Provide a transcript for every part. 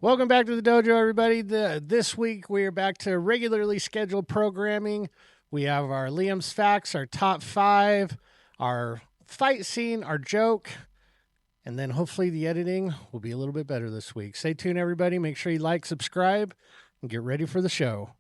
Welcome back to the dojo, everybody. This week we are back to regularly scheduled programming. We have our Liam's Facts, our top 5, our fight scene, our joke, and then hopefully the editing will be a little bit better this week. Stay tuned, everybody. Make sure you like, subscribe, and get ready for the show.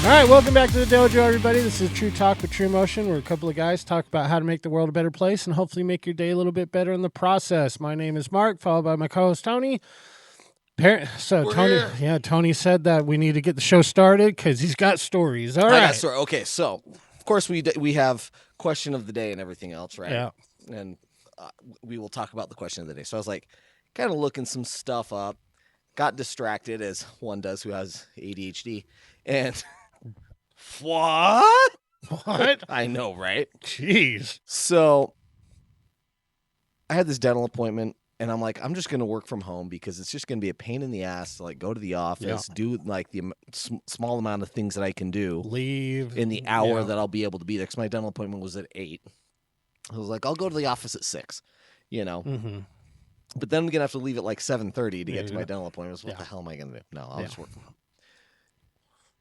All right, welcome back to the dojo, everybody. This is TruTalk with TruMotion, where a couple of guys talk about how to make the world a better place and hopefully make your day a little bit better in the process. My name is Mark, followed by my co-host Tony. Tony said that we need to get the show started because he's got stories. All right. Sorry. Okay, so of course we have question of the day and everything else, right? Yeah. And we will talk about the question of the day. So I was like, kind of looking some stuff up, got distracted as one does who has ADHD, and. What? I know, right? Jeez. So I had this dental appointment, and I'm like, I'm just going to work from home because it's just going to be a pain in the ass to like go to the office, do like the small amount of things that I can do, leave in the hour that I'll be able to be there. Because my dental appointment was at 8. I was like, I'll go to the office at 6, you know. Mm-hmm. But then I'm going to have to leave at like 7:30 to get to my dental appointment. So what the hell am I going to do? No, I'll just work from home.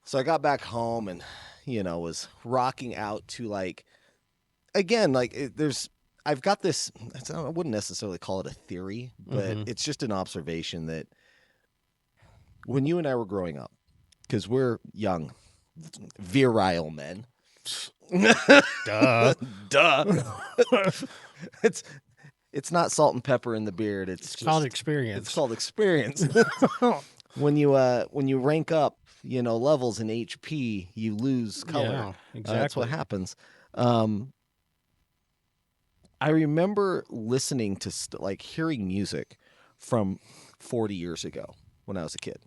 So I got back home and, you know, was rocking out to like, again, like I've got this, I wouldn't necessarily call it a theory, but it's just an observation that when you and I were growing up, because we're young, virile men. Duh. It's not salt and pepper in the beard. It's called experience. It's called experience. When you rank up, you know, levels in HP, you lose color. Yeah, exactly. That's what happens. I remember listening to hearing music from 40 years ago when I was a kid.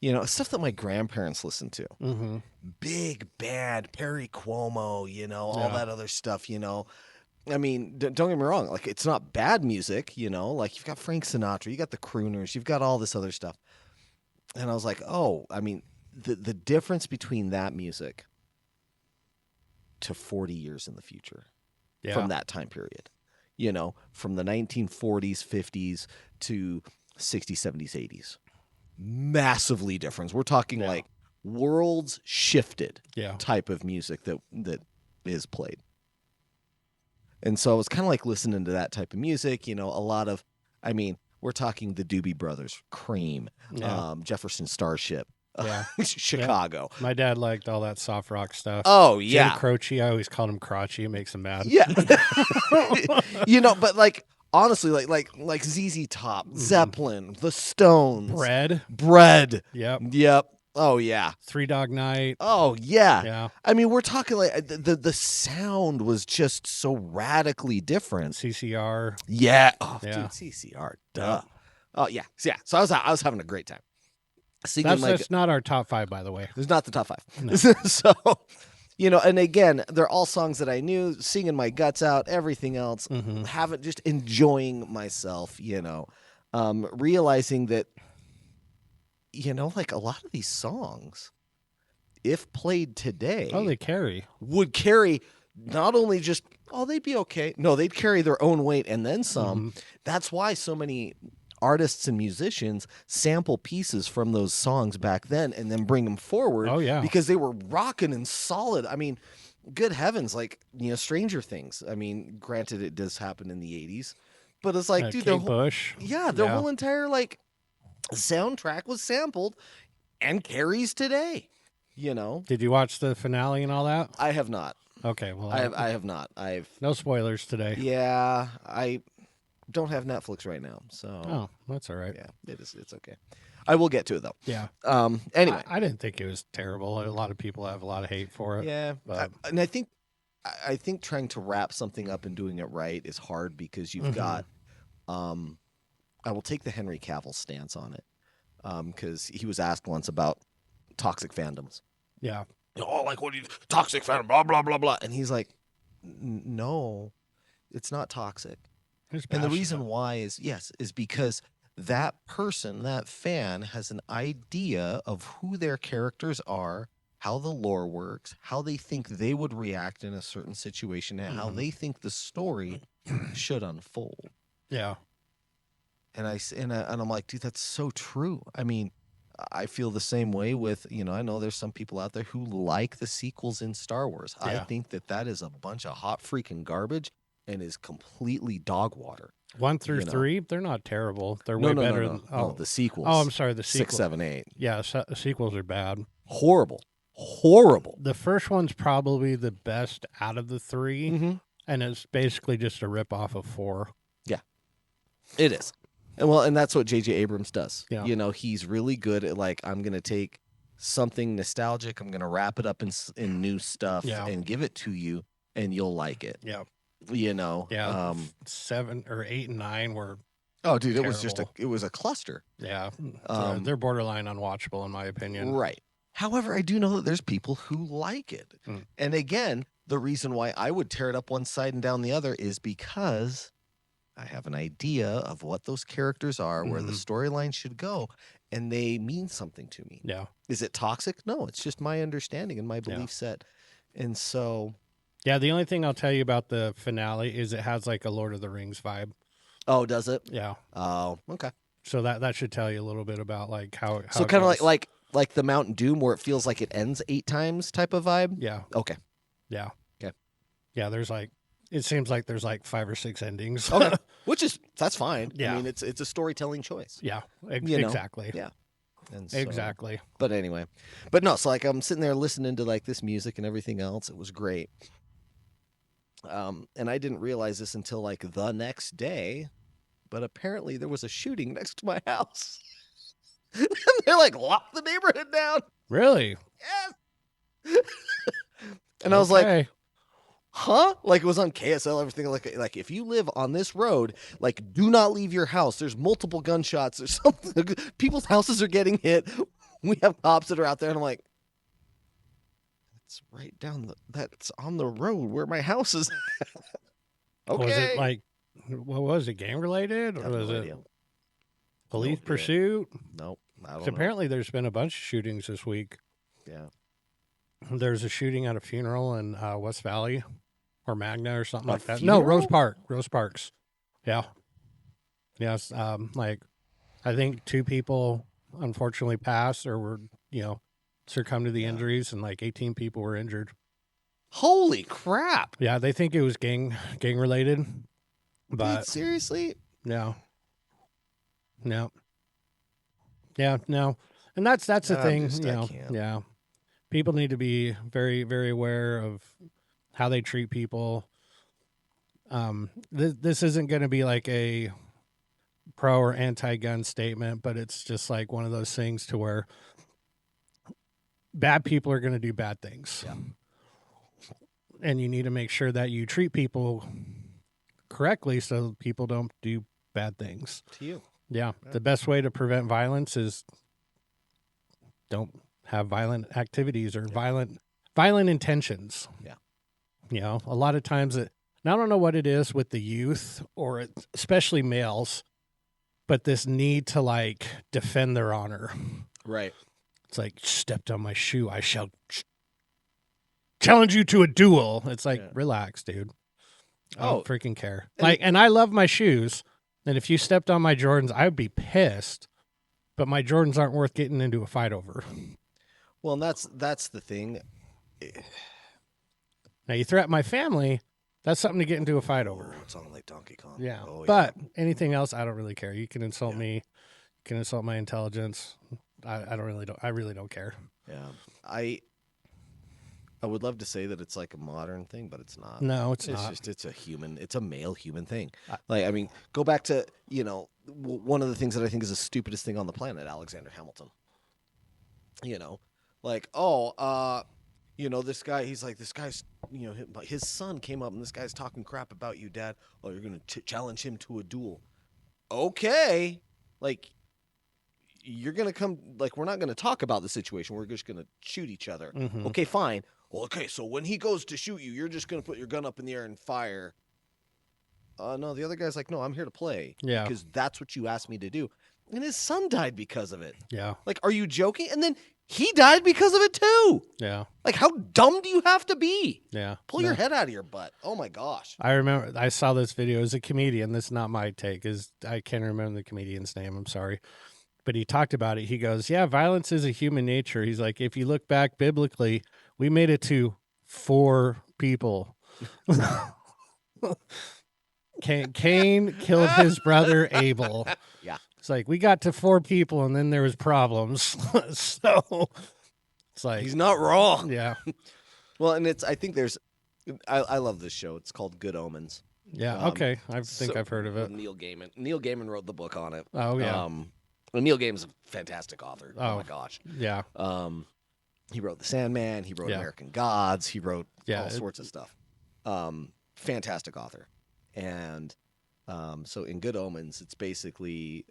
You know, stuff that my grandparents listened to. Mm-hmm. Big band, Perry Como, you know, all that other stuff, you know. I mean, don't get me wrong. Like, it's not bad music, you know. Like, you've got Frank Sinatra, you got the crooners, you've got all this other stuff. And I was like, oh, I mean, the difference between that music to 40 years in the future from that time period, you know, from the 1940s, 50s to 60s, 70s, 80s, massively different. We're talking like worlds shifted type of music that is played. And so I was kind of like listening to that type of music, you know, a lot of, I mean, we're talking the Doobie Brothers, Cream, Jefferson Starship, Chicago. My dad liked all that soft rock stuff. Oh, yeah. Jay Croce, I always called him Crotchy. It makes him mad. Yeah. You know, but like, honestly, like ZZ Top, Zeppelin, The Stones. Bread. Yep. Oh, yeah. Three Dog Night. Oh, yeah. Yeah. I mean, we're talking like the sound was just so radically different. CCR. Yeah. Oh, dude, CCR. Duh. Oh, yeah. So I was having a great time. That's not our top 5, by the way. It's not the top 5. No. So, you know, and again, they're all songs that I knew, singing my guts out, everything else, just enjoying myself, you know, realizing that, you know, like a lot of these songs, if played today, would carry not only just, they'd be okay. No, they'd carry their own weight and then some. That's why so many artists and musicians sample pieces from those songs back then and then bring them forward. Oh, yeah. Because they were rocking and solid. I mean, good heavens, like, you know, Stranger Things. I mean, granted, it does happen in the 80s, but it's like, dude, Kate Bush. Their whole entire, like, soundtrack was sampled and carries today, you know. Did you watch the finale and all that? I have not. Okay, well, I have not. No spoilers today. Yeah, I don't have Netflix right now, so that's all right. Yeah, it's okay. I will get to it though. Yeah. Anyway, I didn't think it was terrible. A lot of people have a lot of hate for it. Yeah, and I think trying to wrap something up and doing it right is hard because you've got. I will take the Henry Cavill stance on it because he was asked once about toxic fandoms. Yeah. Like, what do you, toxic fandom, blah, blah, blah, blah. And he's like, no, it's not toxic. And the reason why is because that person, that fan, has an idea of who their characters are, how the lore works, how they think they would react in a certain situation, and how they think the story should unfold. Yeah. And I'm like, dude, that's so true. I mean, I feel the same way with, I know there's some people out there who like the sequels in Star Wars. I think that is a bunch of hot freaking garbage and is completely dog water. 1 through 3, they're not terrible. They're way better than the sequels. Oh, I'm sorry, the sequels. 6, 7, 8. Yeah, the sequels are bad. Horrible. The first one's probably the best out of the 3, and it's basically just a rip-off of 4. Yeah, it is. And that's what J.J. Abrams does. Yeah. He's really good at, like, I'm going to take something nostalgic, I'm going to wrap it up in new stuff and give it to you, and you'll like it. Yeah. Yeah. 7 or 8 and 9 were dude, terrible. it was a cluster. Yeah. They're borderline unwatchable, in my opinion. Right. However, I do know that there's people who like it. And again, the reason why I would tear it up one side and down the other is because I have an idea of what those characters are, where the storyline should go, and they mean something to me. Yeah. Is it toxic? No, it's just my understanding and my belief set. And so... Yeah, the only thing I'll tell you about the finale is it has like a Lord of the Rings vibe. Oh, does it? Yeah. Oh, okay. So that should tell you a little bit about like how so kind of like the Mountain Doom, where it feels like it ends 8 times type of vibe? Yeah. Okay. Yeah. Okay. Yeah, it seems like there's like 5 or 6 endings. Okay. That's fine. Yeah. I mean, it's a storytelling choice. Yeah. Exactly. Yeah. And so, exactly. But anyway. But no, so like I'm sitting there listening to like this music and everything else. It was great. And I didn't realize this until like the next day, but apparently there was a shooting next to my house. And they're like, lock the neighborhood down. Really? Yes. And I was like, huh? Like it was on KSL, everything. Like if you live on this road, like do not leave your house. There's multiple gunshots. There's something. People's houses are getting hit. We have cops that are out there, and I'm like, it's right down that's on the road where my house is. Okay. Was it like, what was it, gang related? Or was it police pursuit? Nope. I don't know. Apparently there's been a bunch of shootings this week. Yeah. There's a shooting at a funeral in West Valley or Magna or something like that. Funeral? No, Rose Parks. Yeah. Yes. Like, I think 2 people unfortunately passed or were, succumbed to the injuries, and like 18 people were injured. Holy crap. Yeah, they think it was gang related. But dude, seriously? No. Yeah, no. And that's the thing, Yeah. People need to be very, very aware of how they treat people. This isn't going to be like a pro or anti-gun statement, but it's just like one of those things to where bad people are going to do bad things. Yeah. And you need to make sure that you treat people correctly so people don't do bad things. To you. Yeah. The best way to prevent violence is don't have violent activities or violent intentions. Yeah. A lot of times and I don't know what it is with the youth or especially males, but this need to like defend their honor. Right. It's like, stepped on my shoe, I shall challenge you to a duel. It's like, relax, dude. I don't freaking care. And I love my shoes. And if you stepped on my Jordans, I would be pissed. But my Jordans aren't worth getting into a fight over. Well, and that's the thing. Now, you threaten my family, that's something to get into a fight over. It's on like Donkey Kong. Yeah. But anything else, I don't really care. You can insult me. You can insult my intelligence. I really don't care. Yeah. I would love to say that it's like a modern thing, but it's not. No, it's not. It's a male human thing. Like, I mean, go back to, one of the things that I think is the stupidest thing on the planet, Alexander Hamilton. This guy, he's like, this guy's, his son came up and this guy's talking crap about you, Dad. Oh, you're going to challenge him to a duel. Okay. Like, you're going to come, like, we're not going to talk about the situation. We're just going to shoot each other. Mm-hmm. Okay, fine. Well, okay, so when he goes to shoot you, you're just going to put your gun up in the air and fire. No, the other guy's like, no, I'm here to play. Yeah. Because that's what you asked me to do. and his son died because of it. Yeah. Like, are you joking? And then he died because of it too. Yeah. Like, how dumb do you have to be? Yeah. Pull your head out of your butt. Oh my gosh. I remember I saw this video as a comedian. This is not my take. I can't remember the comedian's name. I'm sorry. But he talked about it. He goes, yeah, violence is a human nature. He's like, if you look back biblically, we made it to 4 people. Cain killed his brother Abel. Yeah. It's like, we got to 4 people and then there was problems. So it's like, he's not wrong. Yeah. Well, and I think I love this show. It's called Good Omens. Yeah. Okay. I think I've heard of it. Neil Gaiman. Neil Gaiman wrote the book on it. Oh, yeah. Neil Gaiman's a fantastic author. Oh my gosh. Yeah. He wrote The Sandman. He wrote American Gods. He wrote all sorts of stuff. Fantastic author. And so in Good Omens, it's basically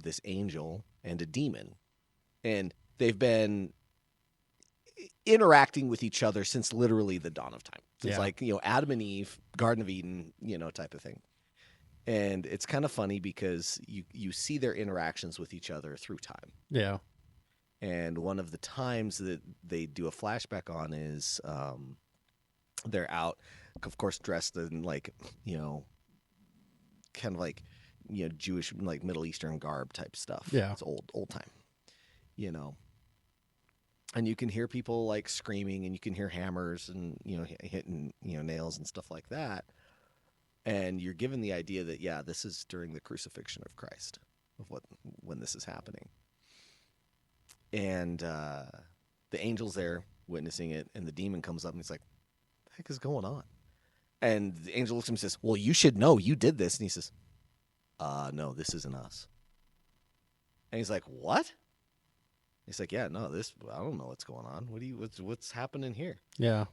this angel and a demon. And they've been interacting with each other since literally the dawn of time. It's like, Adam and Eve, Garden of Eden, type of thing. And it's kind of funny because you see their interactions with each other through time. Yeah. And one of the times that they do a flashback on is they're out, of course, dressed in like, kind of like, Jewish, like Middle Eastern garb type stuff. Yeah. It's old time, And you can hear people like screaming and you can hear hammers and, hitting, nails and stuff like that. And you're given the idea that, this is during the crucifixion of Christ, when this is happening. And the angel's there witnessing it, and the demon comes up and he's like, "What the heck is going on?" And the angel looks at him and says, "Well, you should know. You did this." And he says, "No, this isn't us." And he's like, "What?" He's like, "Yeah, no, I don't know what's going on. What's happening here?" Yeah.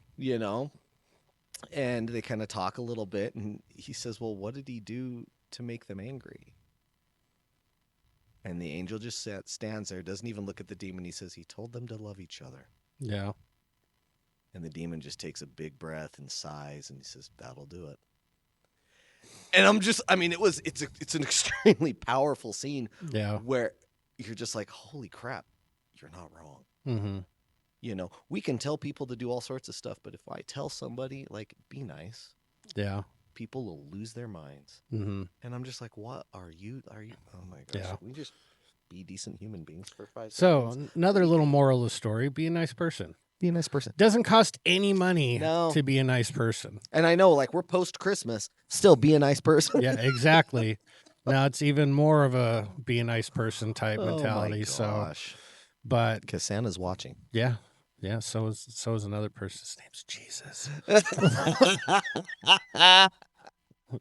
And they kind of talk a little bit, and he says, "Well, what did he do to make them angry?" And the angel just stands there, doesn't even look at the demon. He says, "He told them to love each other." Yeah. And the demon just takes a big breath and sighs, and he says, "That'll do it." And it's an extremely powerful scene. Yeah. Where you're just like, holy crap, you're not wrong. Mm-hmm. We can tell people to do all sorts of stuff, but if I tell somebody, like, be nice. Yeah. People will lose their minds. Mm-hmm. And I'm just like, what are you? Oh my gosh. Yeah. Can we just be decent human beings for 5 seconds? So another little moral of the story, be a nice person. Be a nice person. Doesn't cost any money to be a nice person. And I know, like, we're post-Christmas, still be a nice person. Yeah, exactly. Now it's even more of a be a nice person type mentality. Oh my gosh. But because Santa's watching. Yeah. Yeah, so is another person. His name's Jesus.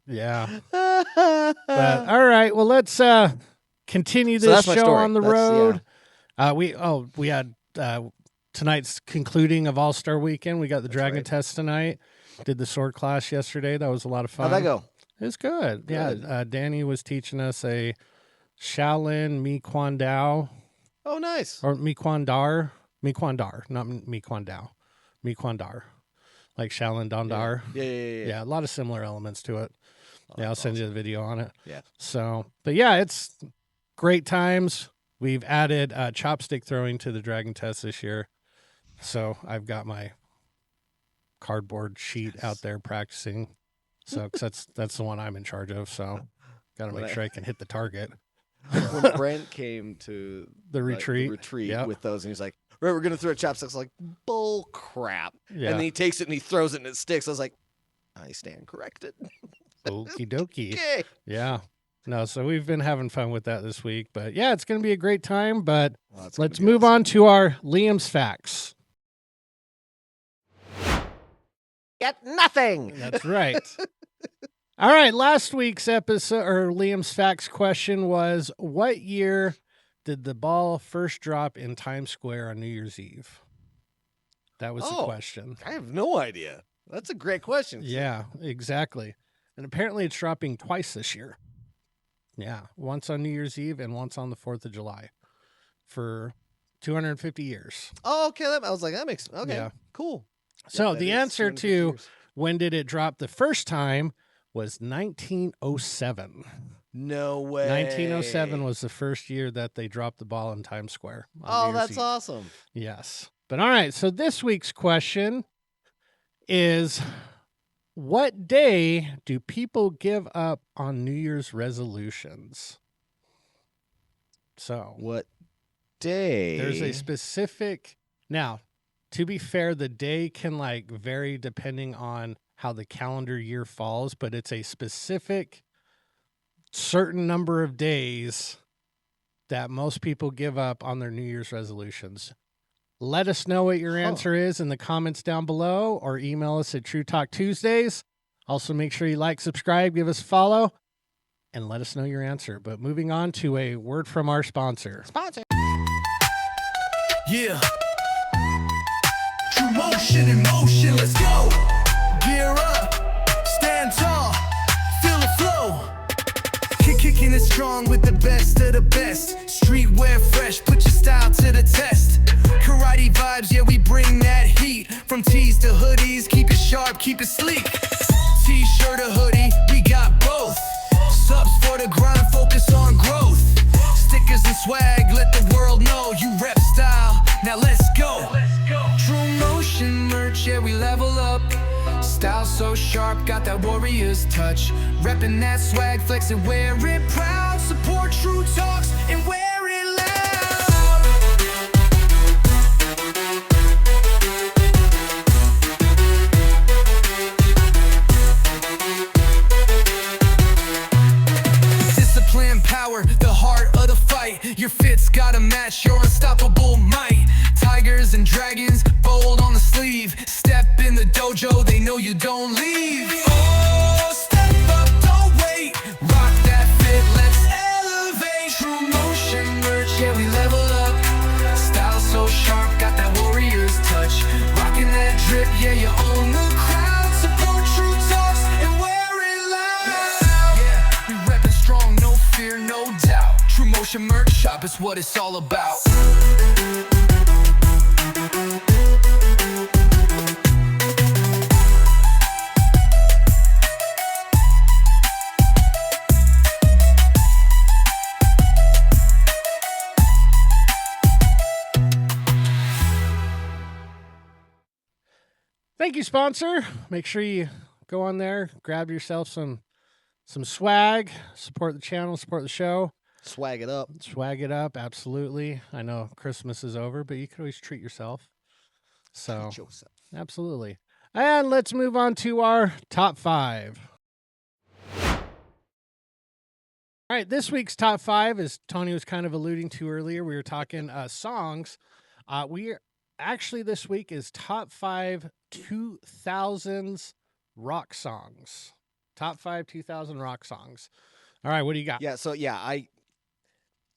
Yeah. But all right, well, let's continue this show on the road. We had tonight's concluding of All-Star Weekend. We got the Dragon Test tonight. Did the sword class yesterday. That was a lot of fun. How'd that go? It was good. Yeah, Danny was teaching us a Shaolin Mi Quan Dao. Oh, nice. Or Mi Quan Dar, not Mi Quan Dao. Mi Quan Dar. Like Shaolin Dondar. Yeah. A lot of similar elements to it. I'll send you the video on it. Yeah. So, but yeah, it's great times. We've added chopstick throwing to the Dragon Test this year. So I've got my cardboard sheet out there practicing. So, cause that's the one I'm in charge of. So got to make sure I can hit the target. When Brent came to the retreat with those, and he's like, "Right, we're gonna throw chopsticks." Like, bull crap. Yeah. And then he takes it and he throws it and it sticks. I was like, I stand corrected. Okie dokie. Okay. Yeah. No, so we've been having fun with that this week. But yeah, it's going to be a great time. But let's move on to our Liam's Facts. Get nothing. That's right. All right. Last week's episode, or Liam's Facts question was, what year did the ball first drop in Times Square on New Year's Eve? That was the question. I have no idea. That's a great question. Yeah, exactly. And apparently it's dropping twice this year. Yeah, once on New Year's Eve and once on the 4th of July for 250 years. Oh, okay. I was like, that makes, okay, yeah. Cool. So the answer to when did it drop the first time was 1907. No way. 1907 was the first year that they dropped the ball in Times Square. Oh, that's awesome. Yes. But all right, so this week's question is, what day do people give up on New Year's resolutions? So, what day? There's a specific... Now, to be fair, the day can like vary depending on how the calendar year falls, but it's a specific certain number of days that most people give up on their New Year's resolutions. Let us know what your answer is in the comments down below, or email us at TruTalk Tuesdays. Also, make sure you like, subscribe, give us a follow, and let us know your answer. But moving on to a word from our sponsor. Yeah. TruMotion in motion, let's go. Gear up, stand tall, feel the flow. Kicking it strong with the best of the best. Streetwear fresh, put your style to the test. Karate vibes, yeah, we bring that heat. From tees to hoodies, keep it sharp, keep it sleek. T-shirt or hoodie, we got both. Subs for the grind, focus on growth. Stickers and swag, let the world know you rep style. Now let's go. TruMotion merch, yeah, we level up. Style so sharp, got that warrior's touch. Reppin' that swag, flex it, wear it proud. Support TruTalks and wear it loud. Discipline, power, the heart of the fight. Your fit's gotta match your unstoppable might. Tigers and dragons, bold on the sleeve. Step in the dojo, they know you don't leave. Oh, step up, don't wait. Rock that fit, let's elevate. TruMotion merch, yeah, we level up. Style so sharp, got that warrior's touch. Rocking that drip, yeah, you own the crowd. Support TruTalks and wear it loud. Yeah, we reppin' strong, no fear, no doubt. TruMotion merch shop is what it's all about. Thank you, sponsor. Make sure you go on there, grab yourself some swag, support the channel, support the show. Swag it up. Swag it up, absolutely. I know Christmas is over, but you can always treat yourself. So, Treat yourself. Absolutely. And let's move on to our top 5. All right, this week's top 5, as Tony was kind of alluding to earlier, we were talking songs. Actually, this week is top 5 2000s rock songs. Top 5 2000 rock songs. All right, what do you got? Yeah, so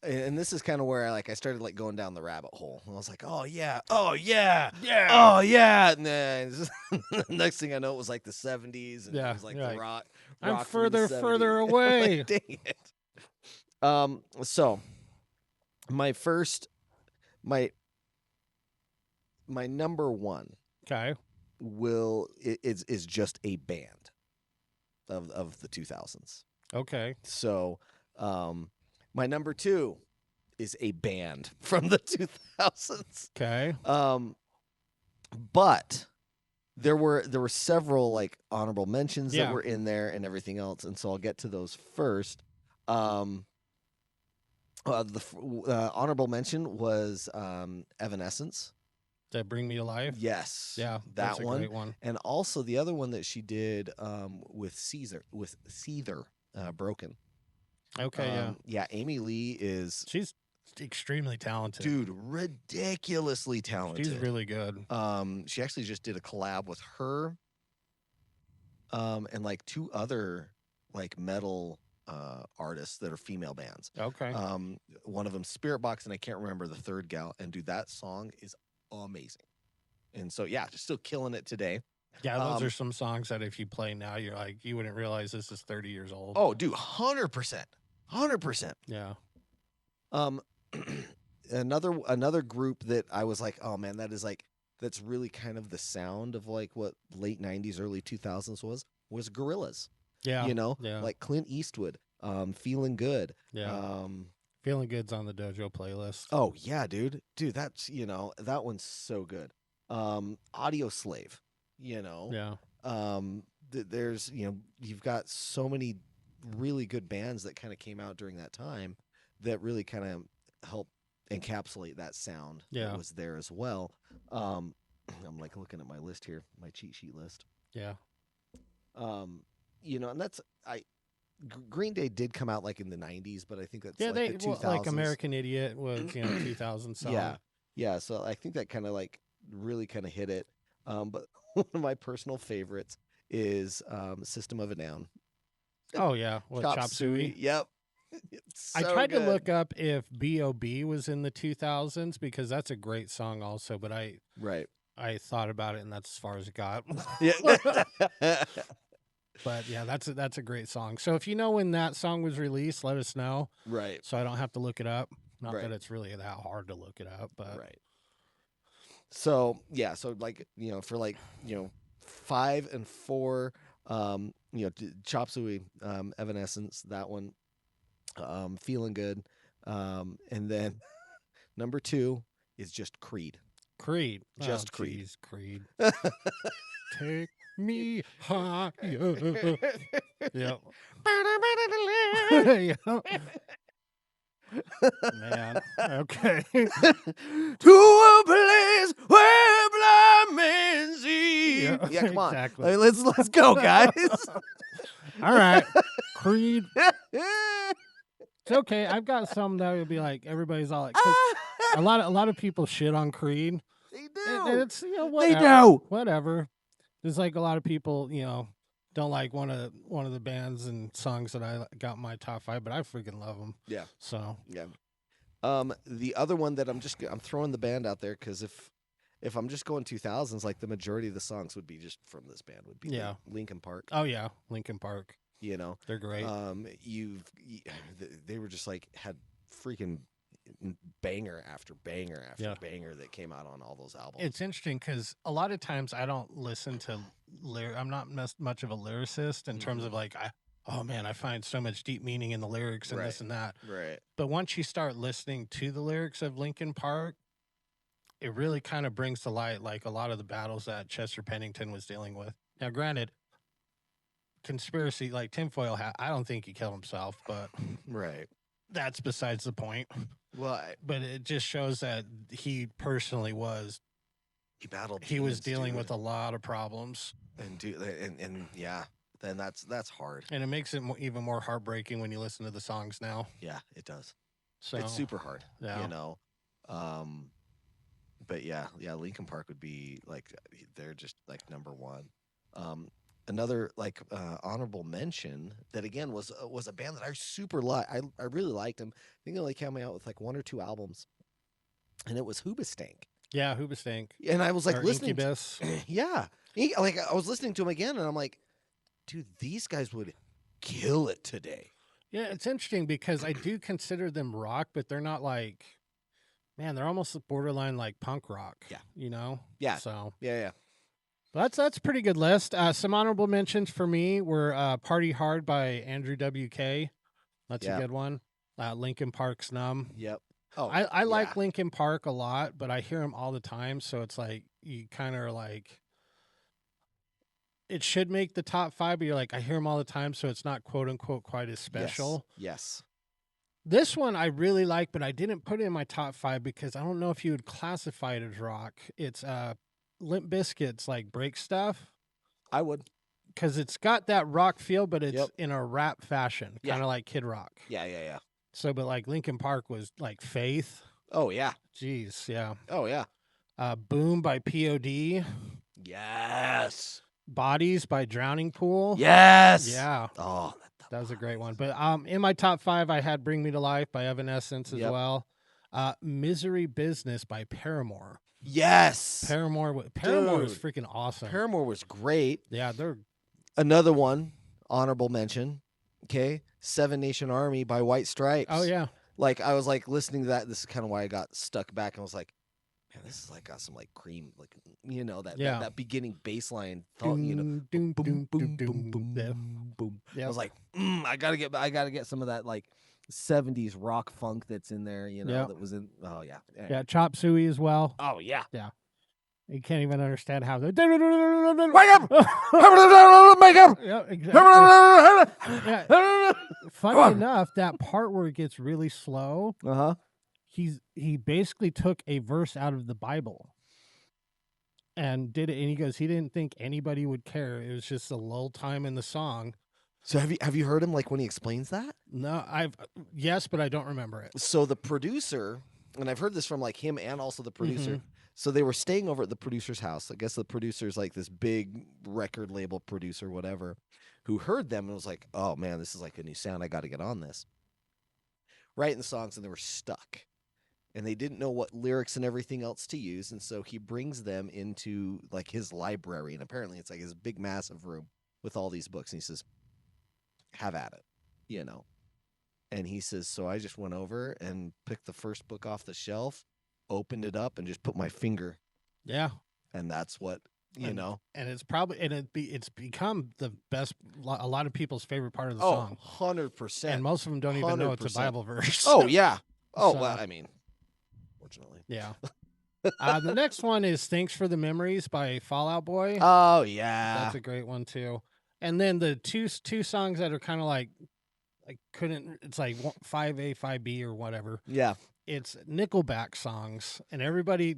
and this is kind of where I started going down the rabbit hole. I was like, oh yeah, oh yeah, and then the next thing I know, it was like the 70s, and it was like the rock. I'm further away. Like, dang it. So my number one, okay, is just a band of the 2000s. Okay. So, my number 2 is a band from the 2000s. Okay. But there were several honorable mentions that were in there and everything else, and so I'll get to those first. The honorable mention was Evanescence. That Bring Me to Life? Yes. Yeah, that that's a one. great one. And also the other one that she did with Seether, Broken. Okay, yeah, Amy Lee she's extremely talented. Dude, ridiculously talented. She's really good. She actually just did a collab with her and 2 other metal artists that are female bands. Okay. One of them Spirit Box, and I can't remember the third gal. And dude, that song is amazing. And so yeah, just still killing it today. Yeah, those are some songs that if you play now, you're like, you wouldn't realize this is 30 years old. Oh, dude, 100%. Yeah. Another group that I was like, oh man, that's really kind of the sound of what late 90s, early 2000s was Gorillaz. Yeah. Like Clint Eastwood. Feeling Good. Yeah. Feeling Good's on the Dojo playlist. Oh yeah, dude, that's that one's so good. Audio Slave, Yeah. There's you've got so many really good bands that kind of came out during that time that really kind of help encapsulate that sound that was there as well. I'm like looking at my list here, my cheat sheet list. Yeah. And that's Green Day did come out like in the 90s, but I think that's like the 2000s. Like American Idiot was 2000 song. Yeah. So I think that kind of like really kind of hit it. But one of my personal favorites is System of a Down. Oh yeah, Chop Suey. Yep. I tried to look up if B.O.B. was in the 2000s because that's a great song also, but I thought about it and that's as far as it got. Yeah. But yeah, that's a great song. So if you know when that song was released, let us know. Right. So I don't have to look it up. Not that it's really that hard to look it up, but So yeah, so like for like 5 and 4, Chop Suey, Evanescence, that one, Feeling Good, and then number 2 is just Creed. Creed. Just Creed. Geez, Creed. Take me higher. Yep. Man. Okay. To a place where blind men see. Yeah, come on. Exactly. Let's go, guys. All right. Creed. It's okay. I've got some that would be like everybody's all like 'cause a lot of people shit on Creed. They do. And it's whatever. They do. Whatever. There's like a lot of people, don't like one of the bands and songs that I got in my top 5, but I freaking love them. Yeah. So yeah. The other one that I'm throwing the band out there because if I'm just going 2000s, like the majority of the songs would be just from this band would be Linkin Park. Oh yeah, Linkin Park. They're great. They were just like had freaking banger after banger after banger that came out on all those albums. It's interesting because a lot of times I don't listen to I'm not much of a lyricist in terms of like I find so much deep meaning in the lyrics and this and that. Right. But once you start listening to the lyrics of Linkin Park, it really kind of brings to light like a lot of the battles that Chester Pennington was dealing with. Now, granted, conspiracy like tinfoil hat, I don't think he killed himself, but that's besides the point. Well, but it just shows that he personally was. He battled. He was dealing with a lot of problems, and yeah, then that's hard. And it makes it even more heartbreaking when you listen to the songs now. Yeah, it does. So it's super hard. Yeah. But yeah, Linkin Park would be like they're just like number 1. Another like honorable mention that again was a band that I super I really liked them. I think they only came out with like 1 or 2 albums, and it was Hoobastank. Yeah, Hoobastank. And I was like listening. Incubus. Like I was listening to him again, and I'm like, dude, these guys would kill it today. Yeah, it's interesting because I do consider them rock, but they're not like, man, they're almost borderline like punk rock. Yeah. Yeah. So yeah. That's a pretty good list. Some honorable mentions for me were Party Hard by Andrew WK. That's a good one. Linkin Park's Numb. Yep. Oh, I like Linkin Park a lot, but I hear them all the time, so it's like you kind of are like, it should make the top 5, but you're like, I hear them all the time, so it's not quote unquote quite as special. Yes. This one I really like, but I didn't put it in my top 5 because I don't know if you would classify it as rock. It's Limp Bizkit's like Break Stuff. I would. Because it's got that rock feel, but it's in a rap fashion, kind of like Kid Rock. Yeah. So, but like Linkin Park was like Faith. Oh, yeah. Jeez, yeah. Oh, yeah. Boom by P.O.D. Yes. Bodies by Drowning Pool. Yes. Yeah. Oh, that was a great one. But in my top 5, I had Bring Me to Life by Evanescence as well. Misery Business by Paramore. Yes. Paramore was freaking awesome. Paramore was great. Yeah, they're another one, honorable mention. Okay. 7 Nation Army by White Stripes. Oh yeah. Like I was like listening to that. This is kind of why I got stuck back and was like, man, this is like got some like cream, like that Yeah. that beginning bass line. Doom, doom, doom, doom, doom. Yeah. Boom. Yep. I was like, I gotta get some of that like 70s rock funk that's in there. Yep. That was in. Oh yeah. Yeah, chop suey as well. Oh yeah. You can't even understand how they Wake up! Wake up! Yeah, exactly. Yeah. Funny enough, that part where it gets really slow, he basically took a verse out of the Bible and did it, and he goes, he didn't think anybody would care. It was just a lull time in the song. So have you heard him like when he explains that? No, yes, but I don't remember it. So the producer, and I've heard this from like him and also the producer. So they were staying over at the producer's house. I guess the producer's like this big record label producer, whatever, who heard them and was like, oh man, this is like a new sound. I got to get on this. Writing the songs, and they were stuck. And they didn't know what lyrics and everything else to use. And so he brings them into like his library. And apparently it's like his big, massive room with all these books. And he says, have at it, And he says, so I just went over and picked the first book off the shelf, opened it up, and just put my finger. Yeah. And that's what, And it's probably, it's become the best, a lot of people's favorite part of the song. 100%. And most of them don't even know it's a 100%. Bible verse. Oh, yeah. Oh, So- well, I mean, fortunately. Yeah. The next one is Thanks for the Memories by Fall Out Boy. Oh, yeah. That's a great one, too. And then the two songs that are kind of like it's like 5A, 5B or whatever. Yeah. It's Nickelback songs, and everybody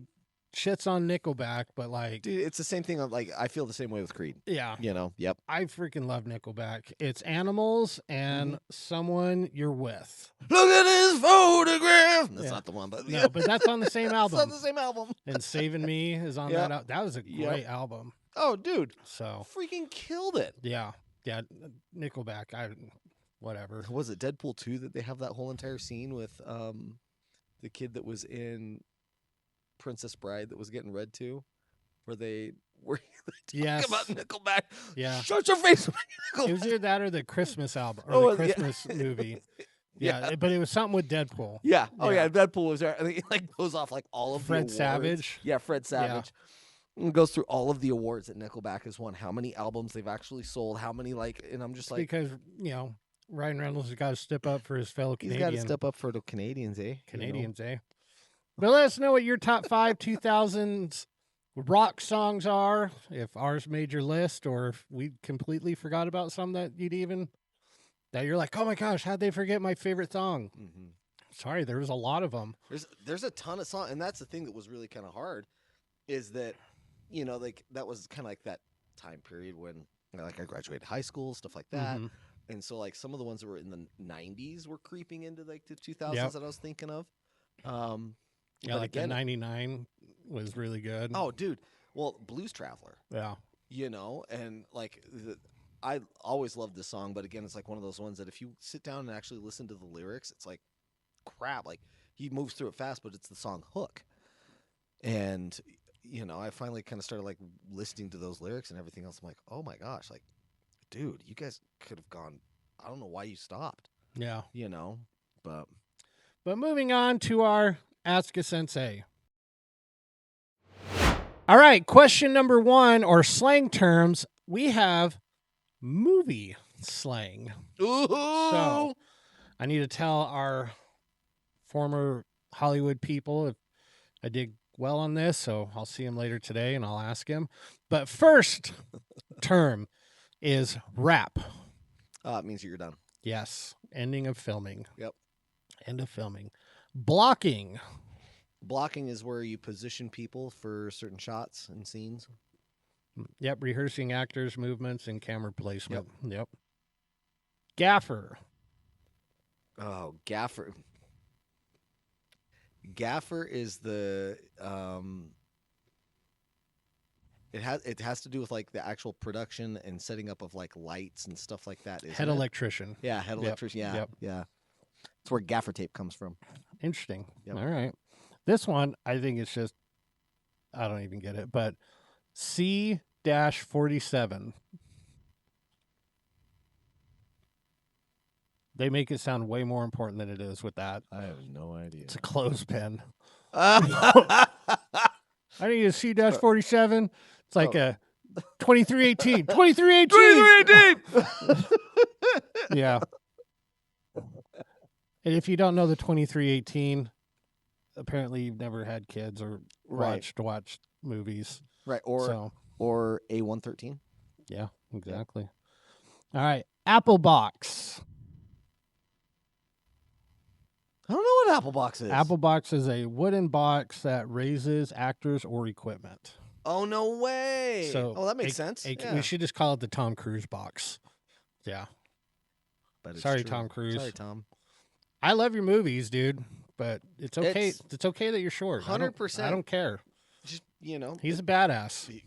shits on Nickelback, but like, Dude, it's the same thing. Like, I feel the same way with Creed. yeah, Yep. I freaking love Nickelback. It's Animals and Someone You're With. Look at this photograph. That's Yeah. not the one, but No, but that's on the same It's album. not the same album. And Saving Me is on Yep. that. That was a great album. Oh, dude. So Freaking killed it. yeah, Nickelback. Whatever. Was it Deadpool 2 that they have that whole entire scene with the kid that was in Princess Bride that was getting read to, where they talk Yes. about Nickelback. Yeah. Shut your face. It was either that or the Christmas album or Oh, the yeah. Christmas movie. Yeah, but it was something with Deadpool. Yeah. Oh Yeah. yeah. Deadpool was there. I think it like goes off like all of the Fred awards. Savage. Yeah, Fred Savage. And goes through all of the awards that Nickelback has won. How many albums they've actually sold? How many and I'm just like, Because Ryan Reynolds has got to step up for his fellow he's got to Canadian step up for the Canadians, eh? Canadians, eh? But let us know what your top 5 2000s rock songs are. If ours made your list, or if we completely forgot about some that you're like, oh my gosh, how'd they forget my favorite song? Mm-hmm. Sorry, there was a lot of them. There's a ton of songs, and that's the thing that was really kind of hard, is that like that was kind of like that time period when like I graduated high school, stuff like that. Mhm. And so like some of the ones that were in the 90s were creeping into like the 2000s that I was thinking of. Yeah, but like again, the 99 was really good. oh dude, well, Blues Traveler, Yeah. and like I always loved this song, but again, it's like one of those ones that if you sit down and actually listen to the lyrics, it's like crap. Like he moves through it fast, but it's the song hook. And I finally kind of started like listening to those lyrics and everything else. I'm like, oh my gosh, like, dude, you guys could have gone. I don't know why you stopped. Yeah. But moving on to our Ask a Sensei. All right, question number 1, or slang terms, we have movie slang. ooh, So I need to tell our former Hollywood people if I did well on this, so I'll see him later today and I'll ask him. But first term is wrap. it means you're done. Yes, ending of filming. Yep. End of filming. Blocking. Blocking is where you position people for certain shots and scenes. Yep, rehearsing actors' movements and camera placement. Yep. Gaffer. Oh, gaffer. Gaffer is the it has to do with like the actual production and setting up of like lights and stuff like that. Head electrician. Yeah, head Yep. electrician. Yeah, Yep. yeah. That's where gaffer tape comes from. Interesting. Yep. All right. This one, I think it's just, I don't even get it, but C-47. They make it sound way more important than it is with that. I have no idea. It's a clothespin. I need a C-47. It's like a 2318. 2318. 2318. Yeah. And if you don't know the 2318, apparently you've never had kids or watched movies. Right. Or A113. Yeah, exactly. All right. Apple Box. I don't know what Apple Box is. Apple Box is a wooden box that raises actors or equipment. Oh, no way. So that makes sense. We should just call it the Tom Cruise box. Yeah. But Sorry, Tom Cruise. Sorry, Tom. I love your movies, dude, but it's okay. It's okay that you're short. 100%. I don't care. Just, He's a badass.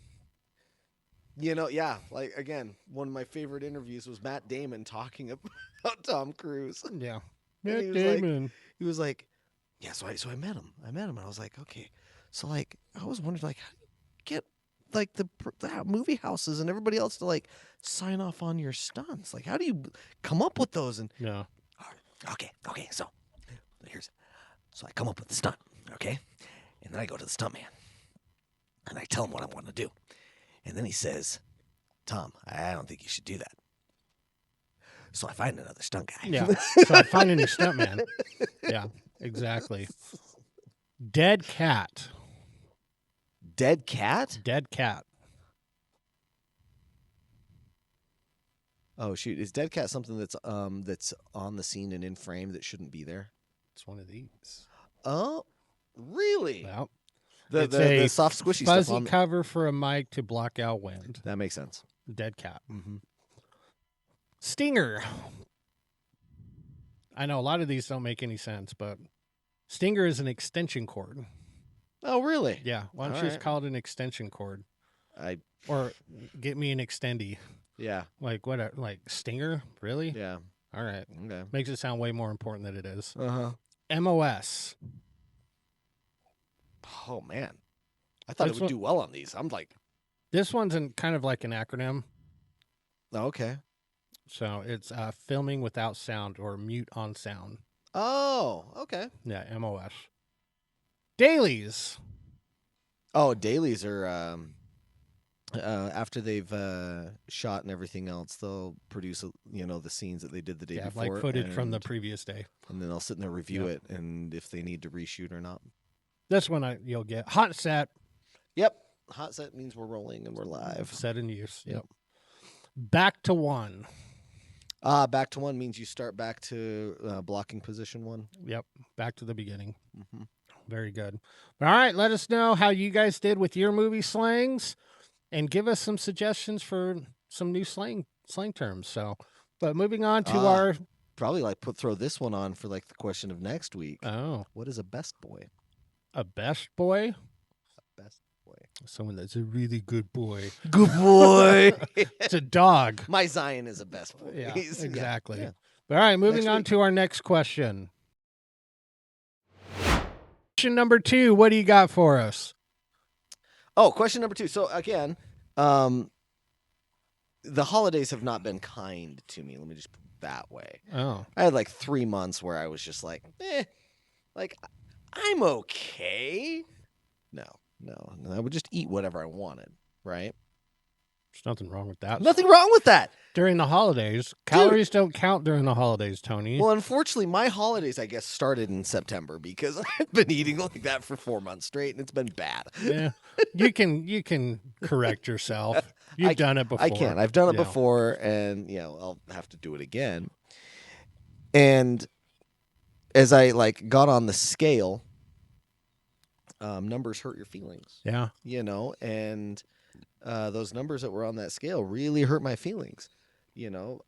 Yeah. Like, again, one of my favorite interviews was Matt Damon talking about Tom Cruise. Yeah. And Matt Damon. He was like, yeah, so I met him. And I was like, okay. So, like, I was wondering, like, how do you get, like, the movie houses and everybody else to, like, sign off on your stunts? Like, how do you come up with those? And Yeah. Okay. So I come up with the stunt, okay? And then I go to the stunt man. And I tell him what I want to do. And then he says, Tom, I don't think you should do that. So I find another stunt guy. Yeah. So I find a new stunt man. Yeah, exactly. Dead cat. Dead cat? Dead cat. Oh, shoot. Is dead cat something that's on the scene and in frame that shouldn't be there? It's one of these. Oh, really? Well, The soft squishy fuzzy stuff on cover for a mic to block out wind. That makes sense. Dead cat. Mm-hmm. Stinger. I know a lot of these don't make any sense, but stinger is an extension cord. Oh, really? Yeah. Why don't you just call it an extension cord? Or get me an extendy. Yeah. Like what? Like stinger? Really? Yeah. All right. Okay. Makes it sound way more important than it is. Uh-huh. MOS. Oh, man. I thought it would do well on these. I'm like... This one's kind of like an acronym. Okay. So it's filming without sound or mute on sound. Oh, okay. Yeah, MOS. Dailies. Oh, dailies are... after they've shot and everything else, they'll produce, the scenes that they did the day before. Like footage from the previous day. And then they'll sit and they'll review it, and if they need to reshoot or not. This one you'll get. Hot set. Yep. Hot set means we're rolling and we're live. Set in use. Yep. Back to one. Back to one means you start back to blocking position one. Yep. Back to the beginning. Mm-hmm. Very good. All right. Let us know how you guys did with your movie slangs. And give us some suggestions for some new slang terms. So, but moving on to our probably throw this one on for like the question of next week. Oh, what is a best boy? A best boy? A best boy. Someone that's a really good boy. Good boy. It's a dog. My Zion is a best boy. Yeah, exactly. Yeah. All right, moving on to our next question. Question number 2. What do you got for us? Oh, question number 2. So again, the holidays have not been kind to me. Let me just put it that way. Oh. I had like 3 months where I was just like, like I'm okay. No. I would just eat whatever I wanted, right? There's nothing wrong with that. Nothing wrong with that. During the holidays, calories don't count during the holidays, Tony. Well, unfortunately, my holidays, I guess, started in September because I've been eating like that for 4 months straight, and it's been bad. Yeah, you can correct yourself. You've done it before. I can. I've done it before, and I'll have to do it again. And as I got on the scale, numbers hurt your feelings. Yeah. And those numbers that were on that scale really hurt my feelings.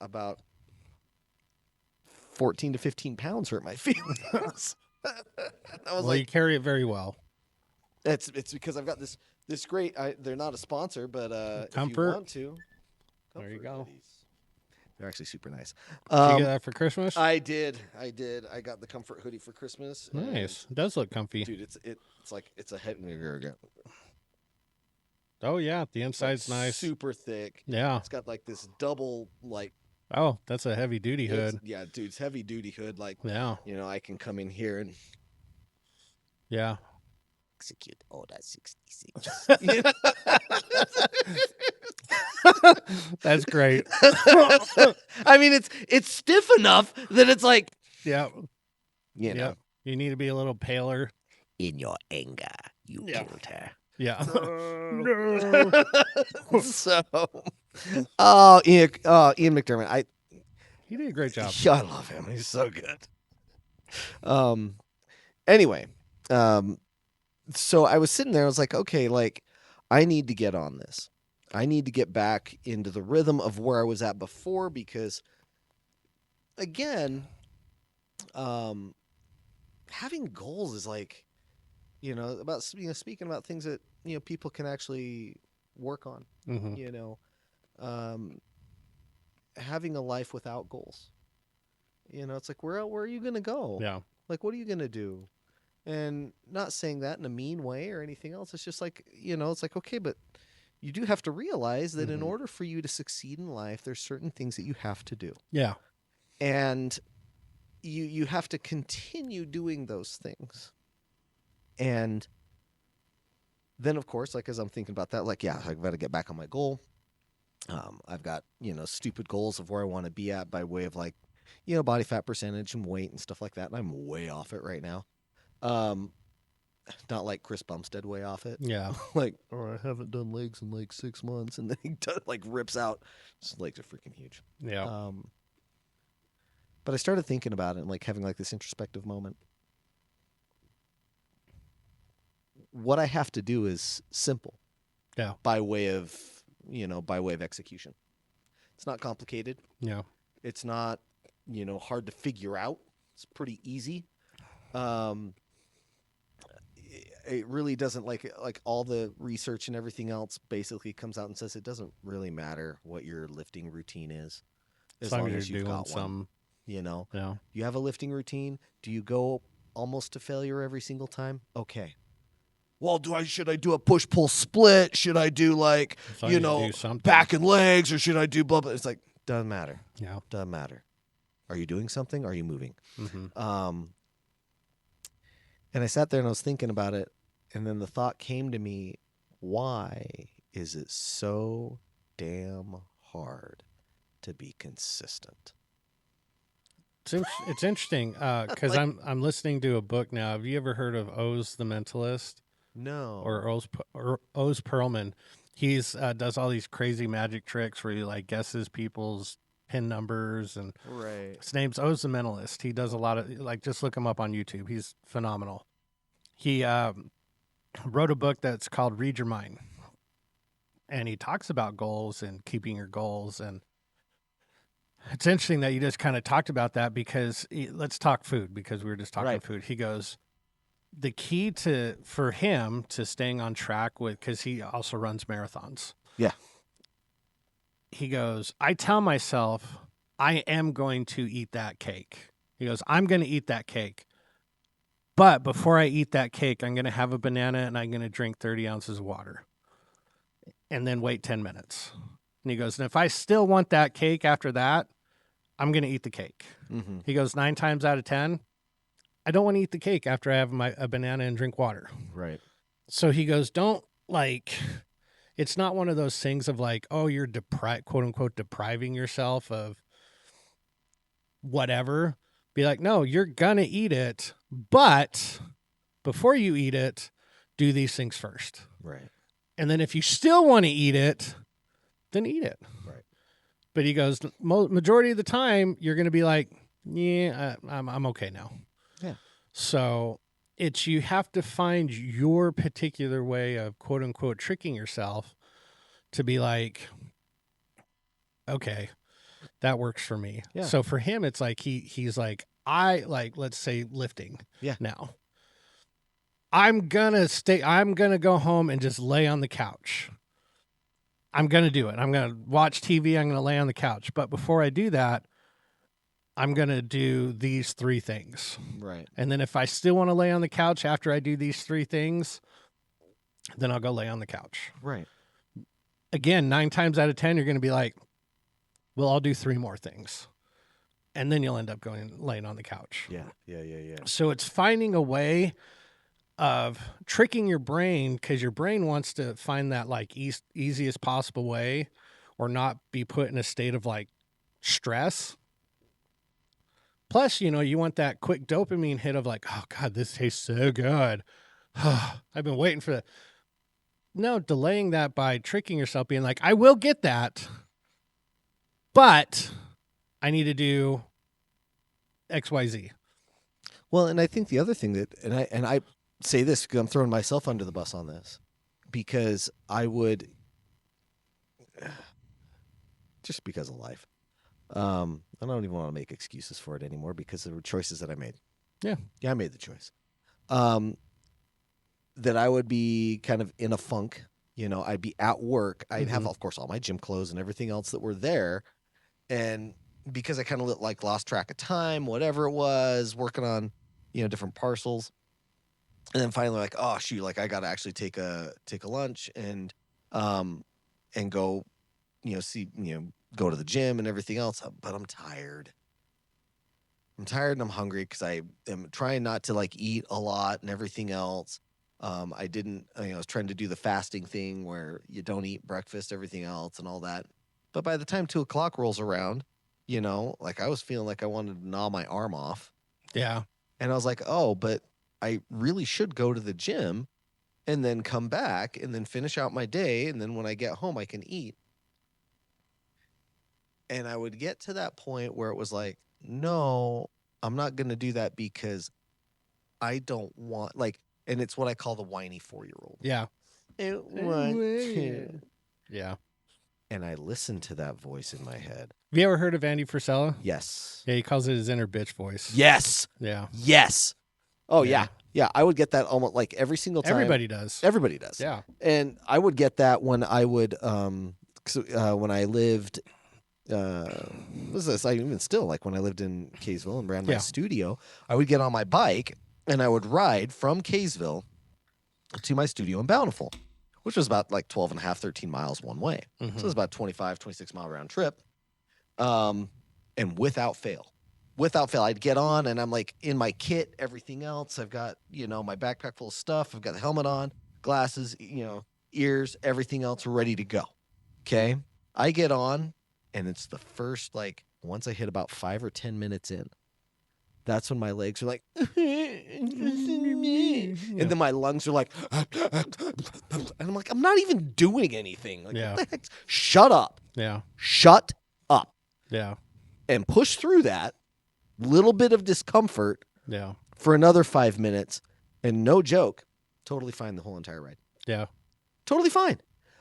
About 14 to 15 pounds hurt my feelings. You carry it very well. It's because I've got this great. They're not a sponsor, but Comfort. If you want to, there you go. Hoodies. They're actually super nice. Did you get that for Christmas? I did. I got the Comfort hoodie for Christmas. Nice. It does look comfy. Dude, it's a heavy. Oh yeah, the inside's nice. Super thick. Yeah. It's got this double Oh, that's a heavy duty hood. Yeah, dude, it's heavy duty hood. Yeah. I can come in here and. Yeah. execute Order 66. That's great. I mean, it's stiff enough that it's like, Yeah. you know, You need to be a little paler. in your anger, you killed her. Yeah. So, Ian McDermott, He did a great job. I love him. He's so good. Anyway, so I was sitting there. I was like, okay, like I need to get on this. I need to get back into the rhythm of where I was at before because, again, having goals is like, about speaking about things that people can actually work on. Mm-hmm. Having a life without goals. It's like where are you gonna go? Yeah. Like what are you gonna do? And not saying that in a mean way or anything else. It's just like it's like okay, but you do have to realize that in order for you to succeed in life, there's certain things that you have to do. Yeah. And you have to continue doing those things. And then, of course, like as I'm thinking about that, like, yeah, I've got to get back on my goal. I've got, stupid goals of where I want to be at by way of like, body fat percentage and weight and stuff like that. And I'm way off it right now. Not like Chris Bumstead way off it. Yeah. Like, or I haven't done legs in like 6 months. And then he rips out. His legs are freaking huge. Yeah. But I started thinking about it and like having like this introspective moment. What I have to do is simple. Yeah. By way of execution. It's not complicated. Yeah. It's not, hard to figure out. It's pretty easy. It really doesn't like all the research and everything else basically comes out and says it doesn't really matter what your lifting routine is. As long as you've got one. Yeah. You have a lifting routine. Do you go almost to failure every single time? Okay. Well, should I do a push-pull split? Should I do back and legs, or should I do blah blah? It's like doesn't matter. Yeah. Doesn't matter. Are you doing something? Are you moving? Mm-hmm. And I sat there and I was thinking about it, and then the thought came to me: why is it so damn hard to be consistent? It's interesting because I'm listening to a book now. Have you ever heard of Oz the Mentalist? No. Or Oz Perlman. He's does all these crazy magic tricks where he like guesses people's pin numbers and right. His name's Oz the Mentalist. He does a lot of just look him up on YouTube. He's phenomenal. He wrote a book that's called Read Your Mind, and he talks about goals and keeping your goals. And it's interesting that you just kind of talked about that because let's talk food because we were just talking food. He goes, the key for him to staying on track with, because he also runs marathons. Yeah. He goes, I tell myself I am going to eat that cake. He goes, I'm going to eat that cake. But before I eat that cake, I'm going to have a banana and I'm going to drink 30 ounces of water and then wait 10 minutes. And he goes, and if I still want that cake after that, I'm going to eat the cake. Mm-hmm. He goes, 9 times out of 10, I don't want to eat the cake after I have a banana and drink water. Right. So he goes, don't it's not one of those things of like, oh, you're quote unquote depriving yourself of whatever. Be like, no, you're going to eat it. But before you eat it, do these things first. Right. And then if you still want to eat it, then eat it. Right. But he goes, majority of the time, you're going to be like, yeah, I'm okay now. Yeah. So you have to find your particular way of quote unquote tricking yourself to be like, okay, that works for me. Yeah. So for him, it's like he's like, let's say lifting. Yeah. Now I'm going to go home and just lay on the couch. I'm going to do it. I'm going to watch TV. I'm going to lay on the couch. But before I do that, I'm going to do these 3 things. Right. And then if I still want to lay on the couch after I do these 3 things, then I'll go lay on the couch. Right. Again, 9 times out of 10, you're going to be like, well, I'll do 3 more things. And then you'll end up laying on the couch. Yeah. Yeah. Yeah. Yeah. So it's finding a way of tricking your brain, because your brain wants to find that like easiest possible way or not be put in a state of like stress. Plus, you want that quick dopamine hit of like, oh God, this tastes so good. I've been waiting for that. No, delaying that by tricking yourself, being like, I will get that, but I need to do XYZ. Well, and I think the other thing that, and I say this because I'm throwing myself under the bus on this, because I would, just because of life, I don't even want to make excuses for it anymore because there were choices that I made. Yeah, I made the choice. That I would be kind of in a funk. I'd be at work. I'd have, of course, all my gym clothes and everything else that were there, and because I kind of like lost track of time, whatever it was, working on, different parcels. And then finally like, oh shoot, like I got to actually take a lunch and go, go to the gym and everything else. But I'm tired. And I'm hungry because I am trying not to like eat a lot and everything else. I was trying to do the fasting thing where you don't eat breakfast, everything else and all that. But by the time 2:00 rolls around, like I was feeling like I wanted to gnaw my arm off. Yeah. And I was like, oh, but I really should go to the gym and then come back and then finish out my day. And then when I get home, I can eat. And I would get to that point where it was like, no, I'm not going to do that because I don't want, like, and it's what I call the whiny 4-year-old. Yeah. I want to. Yeah. And I listened to that voice in my head. Have you ever heard of Andy Frisella? Yes. Yeah, he calls it his inner bitch voice. Yes. Yeah. Yes. Oh, yeah. Yeah, I would get that almost like every single time. Everybody does. Everybody does. Yeah. And I would get that when I would, when I lived, was this? I even still, like when I lived in Kaysville and ran my studio, I would get on my bike and I would ride from Kaysville to my studio in Bountiful, which was about like 12 and a half, 13 miles one way. So it was about 25, 26 mile round trip. And without fail, I'd get on and I'm like in my kit, everything else. I've got, my backpack full of stuff. I've got the helmet on, glasses, ears, everything else ready to go. Okay. I get on and it's the first, like, once I hit about 5 or 10 minutes in, that's when my legs are like, and then my lungs are like, and I'm like, I'm not even doing anything. Like, what the heck? Shut up. Yeah. Shut up. Yeah. And push through that little bit of discomfort for another 5 minutes. And no joke, totally fine the whole entire ride. Yeah. Totally fine.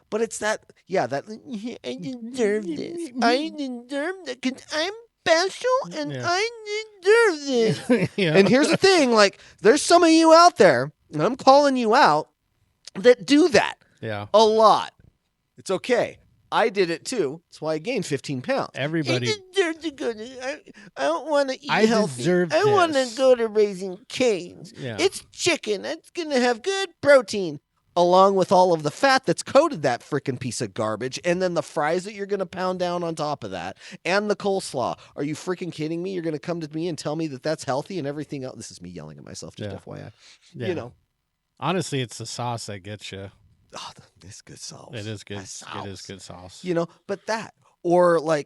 But it's that, I deserve this. I deserve that because I'm special and I deserve this. And here's the thing, like, there's some of you out there, and I'm calling you out, that do that. Yeah. A lot. It's okay. I did it too. That's why I gained 15 pounds. Everybody. I deserve to go to, I don't want to eat healthy. I want to go to Raising Cane's. Yeah. It's chicken. It's going to have good protein, along with all of the fat that's coated that freaking piece of garbage, and then the fries that you're going to pound down on top of that, and the coleslaw. Are you freaking kidding me? You're going to come to me and tell me that that's healthy and everything else? This is me yelling at myself, just FYI. Yeah. Honestly, it's the sauce that gets you. Oh, it's good sauce. It is good. It is good sauce. But that. Or I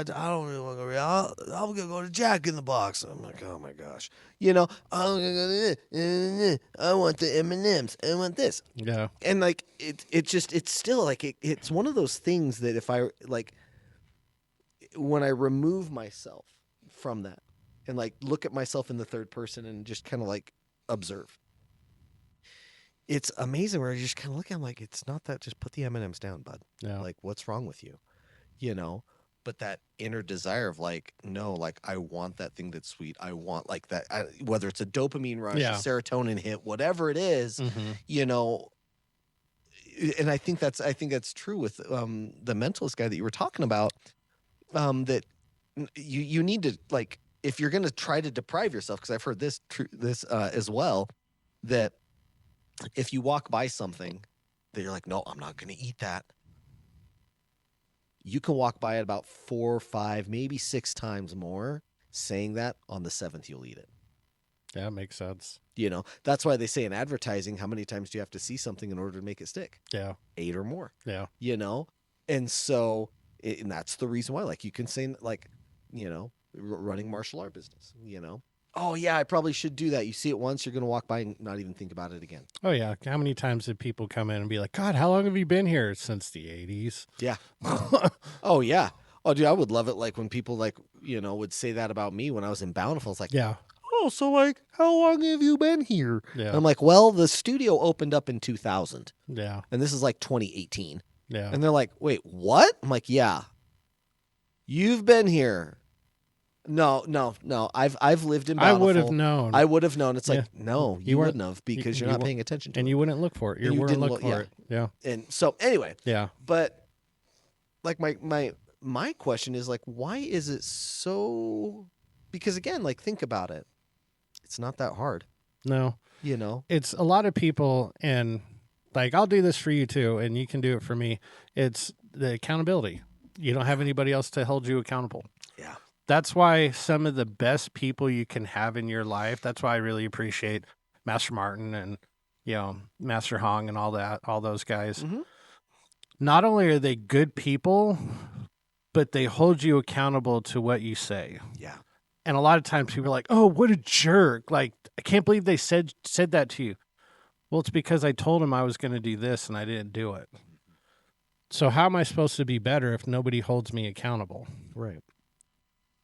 don't really want to go. I'm gonna go to Jack in the Box. I'm like, oh my gosh, I'm gonna go to this. I want the M&Ms. I want this. Yeah. And like it's still like it's one of those things that if I like when I remove myself from that and like look at myself in the third person and just kind of like observe. It's amazing where you just kind of look at them like, it's not that, just put the M&Ms down, bud. Yeah. Like, what's wrong with you? But that inner desire of like, no, like I want that thing that's sweet. I want like that, whether it's a dopamine rush, a serotonin hit, whatever it is, and I think that's true with the mentalist guy that you were talking about, that you need to, like, if you're going to try to deprive yourself, because I've heard this as well, that if you walk by something that you're like, no, I'm not going to eat that, you can walk by it about 4, 5, maybe 6 times more, saying that on the 7th you'll eat it. Yeah, makes sense. You know, that's why they say in advertising, how many times do you have to see something in order to make it stick? Yeah. 8 or more. Yeah. You know, and so, and that's the reason why, like, you can say, like, you know, running martial art business, you know, oh yeah, I probably should do that. You see it once, you're going to walk by and not even think about it again. Oh yeah. How many times did people come in and be like, God, how long have you been here? Since the 80s. Yeah. Oh yeah. Oh dude, I would love it. Like when people, like, you know, would say that about me when I was in Bountiful. It's like, Yeah. oh, so like, how long have you been here? Yeah. And I'm like, well, the studio opened up in 2000 Yeah. and this is like 2018. Yeah. And they're like, wait, what? I'm like, yeah, you've been here. No. I've lived in Bountiful. I would have known. I would have known. It's like, Yeah. no, You you weren't- wouldn't have, because you you're not won't- paying attention to and it. you wouldn't look for it. You And you wouldn't didn't look look- for it. Yeah. And so anyway, Yeah. but like my question is, like, why is it so? Because again, like, think about it. It's not that hard, No. you know? It's a lot of people, and like, I'll do this for you too, and you can do it for me. It's the accountability. You don't have anybody else to hold you accountable. Yeah. That's why some of the best people you can have in your life, that's why I really appreciate Master Martin and, you know, Master Hong and all those guys. Mhm. Not only are they good people, but they hold you accountable to what you say. Yeah. And a lot of times people are like, oh, what a jerk. Like, I can't believe they said that to you. Well, it's because I told him I was going to do this and I didn't do it. So how am I supposed to be better if nobody holds me accountable? Right.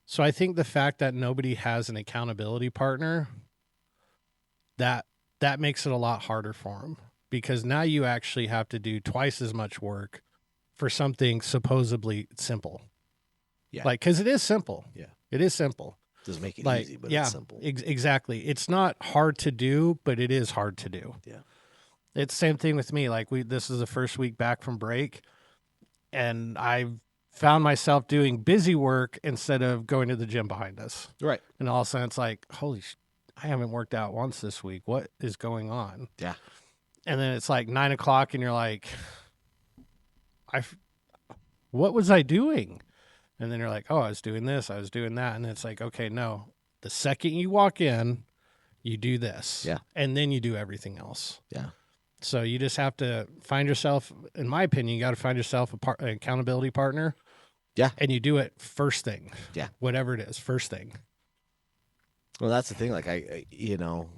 So I think the fact that nobody has an accountability partner, that makes it a lot harder for them, because now you actually have to do twice as much work for something supposedly simple. Yeah. Like, because it is simple. Yeah. It is simple. Doesn't make it Like, easy, but yeah, it's simple. Exactly. It's not hard to do, but it is hard to do. Yeah. It's the same thing with me. Like, this is the first week back from break, and I found myself doing busy work instead of going to the gym behind us. Right. And all of a sudden it's like, holy I haven't worked out once this week. What is going on? Yeah. And then it's like 9 o'clock and you're like, what was I doing? And then you're like, oh, I was doing this, I was doing that. And it's like, okay, no. The second you walk in, you do this. Yeah. And then you do everything else. Yeah. So you just have to find yourself, in my opinion, you got to find yourself an accountability partner. Yeah. And you do it first thing. Yeah. Whatever it is, first thing. Well, that's the thing. Like, I you know,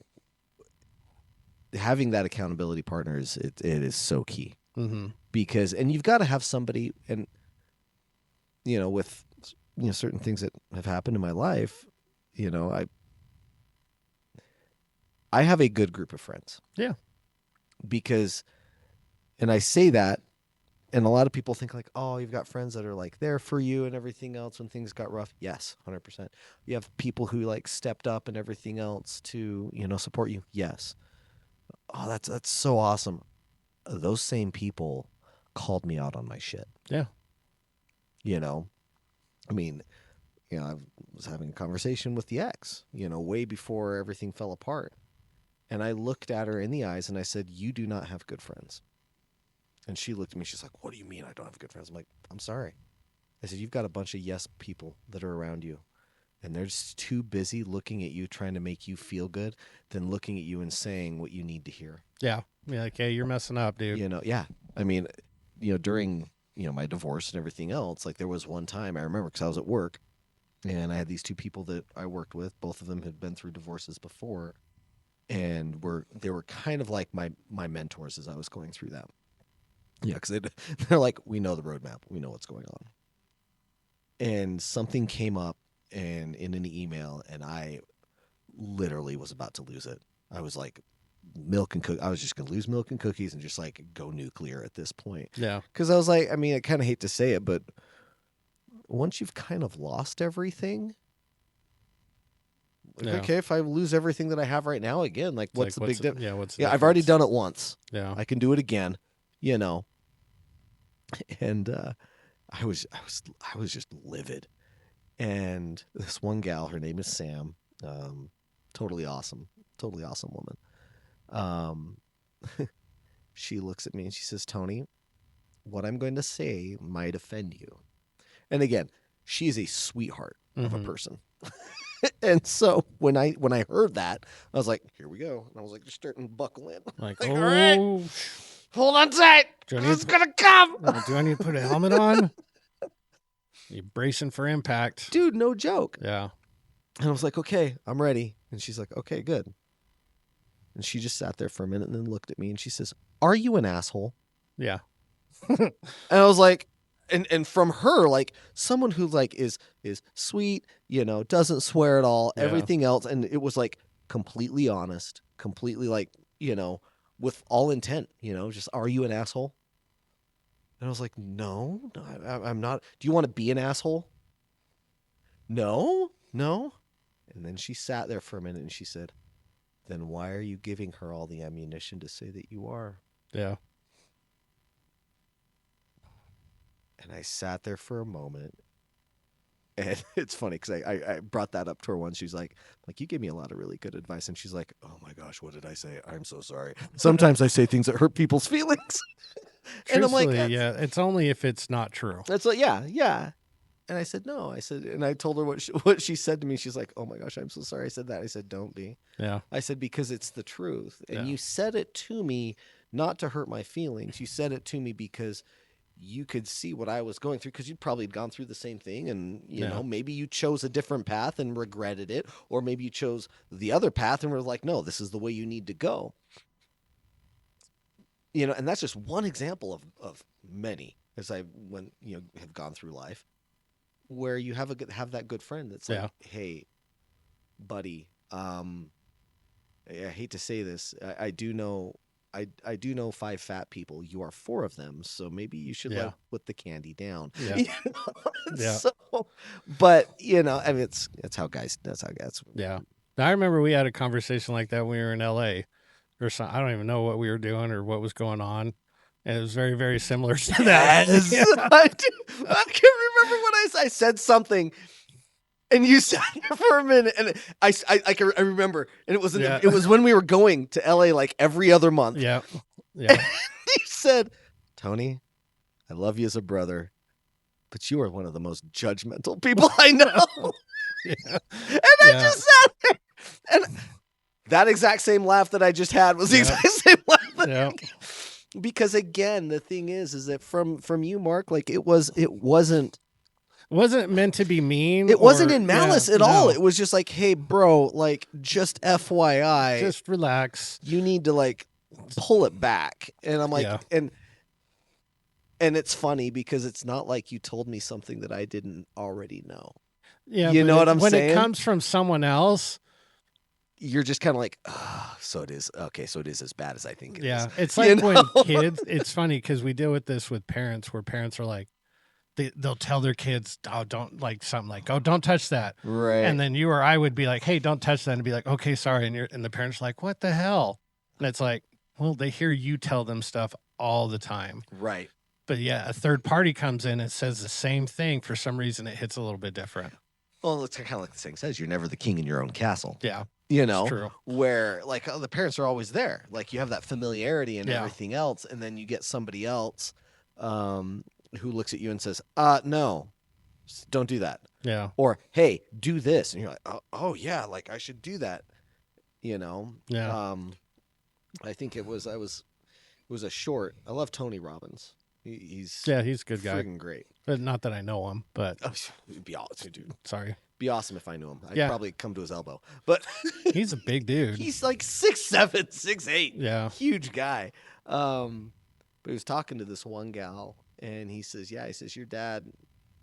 having that accountability partner it is so key. Mm-hmm. Because, and you've got to have somebody, and, you know, with, you know, certain things that have happened in my life, you know, I have a good group of friends. Yeah. Because, and I say that, and a lot of people think like, oh, you've got friends that are like there for you and everything else when things got rough. Yes, 100%. You have people who like stepped up and everything else to, you know, support you. Yes. Oh, that's so awesome. Those same people called me out on my shit. Yeah. You know, I mean, you know, I was having a conversation with the ex, you know, way before everything fell apart. And I looked at her in the eyes and I said, you do not have good friends. And she looked at me, she's like, what do you mean I don't have good friends? I'm like, I'm sorry. I said, you've got a bunch of yes people that are around you. And they're just too busy looking at you, trying to make you feel good, than looking at you and saying what you need to hear. Yeah. Yeah. Like, hey, you're messing up, dude. You know, yeah. I mean, you know, during, you know, my divorce and everything else, like there was one time I remember because I was at work and I had these two people that I worked with. Both of them had been through divorces before, and they were kind of like my mentors as I was going through that. Yeah, because they're like, we know the roadmap. We know what's going on. And something came up and in an email, and I literally was about to lose it. I was like, I was just going to lose milk and cookies and just like go nuclear at this point. Yeah. Because I was like, I mean, I kind of hate to say it, but once you've kind of lost everything, like, Yeah. okay, if I lose everything that I have right now again, like what's the big difference? Yeah. What's the Yeah, I've already difference? done it once. Yeah. I can do it again, you know. And I was just livid. And this one gal, her name is Sam, totally awesome woman. She looks at me and she says, Tony, what I'm going to say might offend you. And again, she is a sweetheart of a person. And so when I heard that, I was like, here we go. And I was like, just starting to buckle in. Like, Like, oh, all right, hold on tight. It's going to come. do I need to put a helmet on? You bracing for impact. Dude, no joke. Yeah. And I was like, okay, I'm ready. And she's like, okay, good. And she just sat there for a minute and then looked at me and she says, are you an asshole? Yeah. And I was like, and from her, like someone who like is sweet, you know, doesn't swear at all, Yeah. everything else. And it was like completely honest, completely like, you know, with all intent, you know, just, are you an asshole? And I was like, no, I'm not. Do you want to be an asshole? No. And then she sat there for a minute and she said, then why are you giving her all the ammunition to say that you are? Yeah. And I sat there for a moment. And it's funny because I brought that up to her once. She's like, you gave me a lot of really good advice. And she's like, oh my gosh, what did I say? I'm so sorry. Sometimes I say things that hurt people's feelings. And I'm like, yeah, it's only if it's not true. That's like, yeah. And I said, no. I said, and I told her what she said to me. She's like, oh my gosh, I'm so sorry I said that. I said, don't be. Yeah. I said, because it's the truth. And Yeah. you said it to me not to hurt my feelings. You said it to me because you could see what I was going through, because you'd probably gone through the same thing. And, you know, maybe you chose a different path and regretted it. Or maybe you chose the other path and were like, no, this is the way you need to go. You know, and that's just one example of many as I have gone through life, where you have that good friend that's like, hey, buddy, I hate to say this, I do know 5 fat people. You are 4 of them, so maybe you should like put the candy down. Yeah. You know? So, but you know, I mean, that's how guys. Yeah. I remember we had a conversation like that when we were in LA, or something. I don't even know what we were doing or what was going on. And it was very, very similar to that. Yes. I can't remember what I said something, and you sat there for a minute, and I remember, and it was when we were going to LA like every other month. Yeah. You said, Tony, I love you as a brother, but you are one of the most judgmental people I know. And I just sat there, and that exact same laugh that I just had was the exact same laugh. Because again, the thing is that from you, Mark, like it wasn't meant to be mean. It wasn't in malice at all. It was just like, hey, bro, like just FYI, just relax. You need to like pull it back. And I'm like, and it's funny because it's not like you told me something that I didn't already know. Yeah, you know what I'm saying? When it comes from someone else, you're just kind of like, so it is. Okay, so it is as bad as I think it is. It's like when kids, it's funny because we deal with this with parents where parents are like, they'll tell their kids, oh, don't like something like, oh, don't touch that. Right. And then you or I would be like, hey, don't touch that. And be like, okay, sorry. And the parents are like, what the hell? And it's like, well, they hear you tell them stuff all the time. Right. But yeah, a third party comes in and says the same thing. For some reason, it hits a little bit different. Well, it's kind of like the saying says, you're never the king in your own castle. Yeah. You know, true. Where like the parents are always there. Like you have that familiarity and everything else. And then you get somebody else who looks at you and says, no, don't do that. Yeah. Or, hey, do this. And you're like, oh yeah, like I should do that. You know? Yeah. I think it was a short. I love Tony Robbins. He's a good guy. Friggin' great. But not that I know him, but it'd be awesome, dude. Sorry. Be awesome if I knew him. I'd probably come to his elbow. But he's a big dude. He's like 6'7", 6'8". Yeah. Huge guy. But he was talking to this one gal, and he says, your dad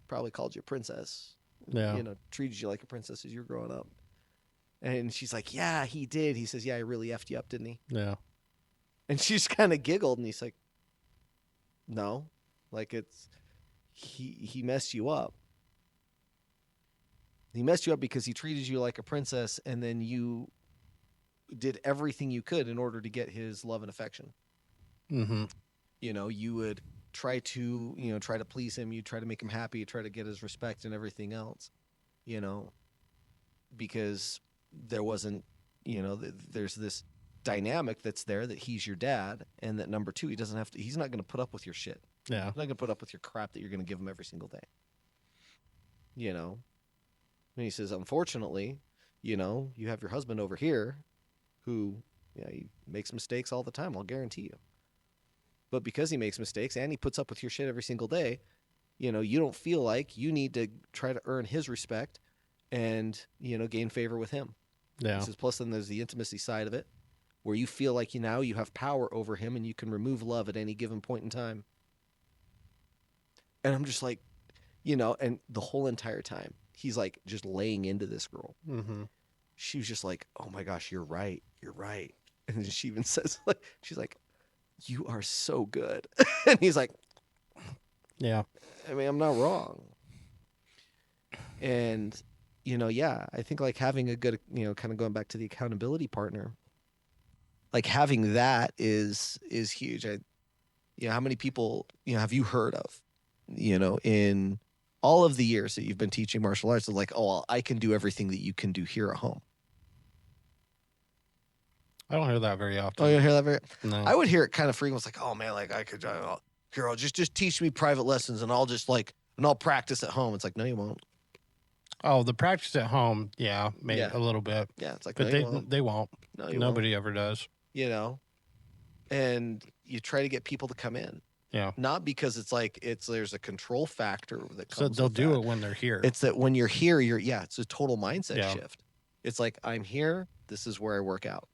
probably called you princess. Yeah. You know, treated you like a princess as you were growing up. And she's like, yeah, he did. He says, he really effed you up, didn't he? Yeah. And she just kind of giggled, and he's like, no, like he messed you up. He messed you up because he treated you like a princess, and then you did everything you could in order to get his love and affection. Mm-hmm. You know, you would try to please him. You try to make him happy. You try to get his respect and everything else, you know, because there wasn't, there's this dynamic that's there that he's your dad, and that number 2, he's not going to put up with your shit. Yeah. He's not going to put up with your crap that you're going to give him every single day. You know? And he says, unfortunately, You know, you have your husband over here who, he makes mistakes all the time, I'll guarantee you. But because he makes mistakes and he puts up with your shit every single day, you don't feel like you need to try to earn his respect and, gain favor with him. Yeah. He says, plus then there's the intimacy side of it where you feel like you have power over him and you can remove love at any given point in time. And I'm just like, and the whole entire time he's like just laying into this girl. Mm-hmm. She was just like, oh my gosh, you're right. You're right. And then she even says, like, she's like, you are so good. And he's like, yeah, I mean, I'm not wrong. And, I think like having a good, kind of going back to the accountability partner, like having that is huge. How many people, have you heard of, in all of the years that you've been teaching martial arts, like, oh, well, I can do everything that you can do here at home. I don't hear that very often. Oh, you don't hear that very? No. I would hear it kind of frequently. It's like, oh man, like I could, here, I'll just teach me private lessons and I'll just and I'll practice at home. It's like, no, you won't. Oh, the practice at home, yeah, maybe a little bit. Yeah, it's like, but no, they won't. No, nobody ever does. And you try to get people to come in. Yeah. Not because it's like there's a control factor that comes. So they'll with do that. it when they're here. It's that when you're here, it's a total mindset shift. It's like, I'm here. This is where I work out.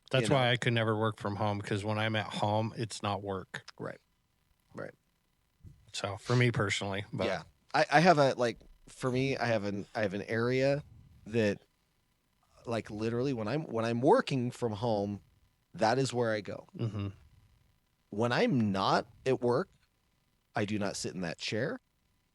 That's why I could never work from home, because when I'm at home, it's not work. Right. Right. So for me personally, but yeah, I have for me, I have an area that, like, literally when I'm working from home, that is where I go. Mm-hmm. When I'm not at work, I do not sit in that chair.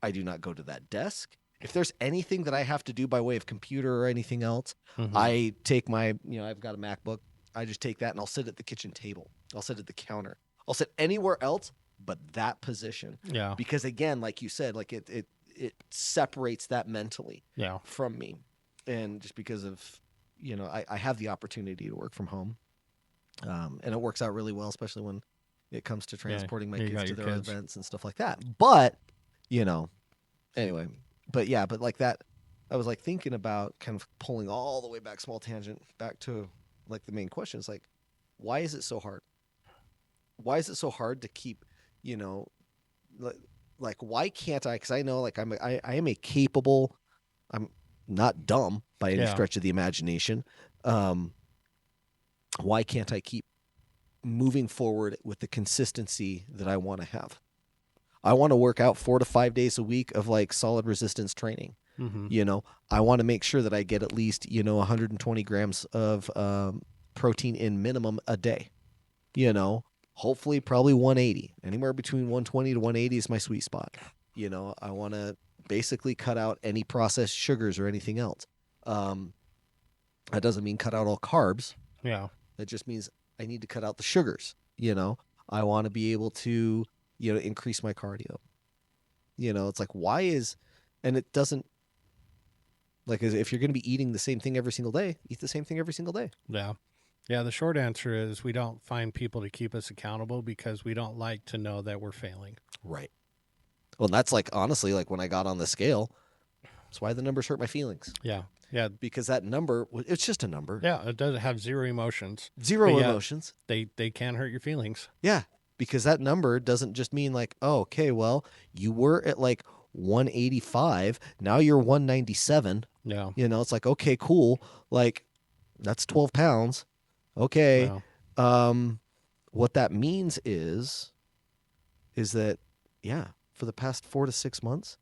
I do not go to that desk. If there's anything that I have to do by way of computer or anything else, I take my, I've got a MacBook. I just take that and I'll sit at the kitchen table. I'll sit at the counter. I'll sit anywhere else but that position. Yeah. Because again, like you said, like it separates that mentally from me. And just because of, I have the opportunity to work from home. And it works out really well, especially when it comes to transporting my kids to their events and stuff like that. But, anyway, but like that, I was like thinking about kind of pulling all the way back, small tangent, back to like the main question. It's like, why is it so hard? Why is it so hard to keep, like why can't I? Because I know like I am a capable, I'm not dumb by any stretch of the imagination. Why can't I keep moving forward with the consistency that I want to have? I want to work out 4 to 5 days a week of like solid resistance training. Mm-hmm. I want to make sure that I get at least, 120 grams of protein in minimum a day. Hopefully probably 180. Anywhere between 120 to 180 is my sweet spot. I want to basically cut out any processed sugars or anything else. That doesn't mean cut out all carbs. Yeah. That just means I need to cut out the sugars. I want to be able to, increase my cardio. It's like, why is, and it doesn't, like, if you're going to be eating the same thing every single day, eat the same thing every single day. Yeah. Yeah, the short answer is we don't find people to keep us accountable because we don't like to know that we're failing. Right. Well, that's like, honestly, like when I got on the scale, that's why the numbers hurt my feelings. Yeah. Yeah. Because that number, it's just a number. Yeah, it doesn't have zero emotions. Zero emotions. They can hurt your feelings. Yeah, because that number doesn't just mean like, oh, okay, well, you were at like 185, now you're 197. Yeah. It's like, okay, cool. Like, that's 12 pounds. Okay. Wow. What that means is that, for the past 4 to 6 months,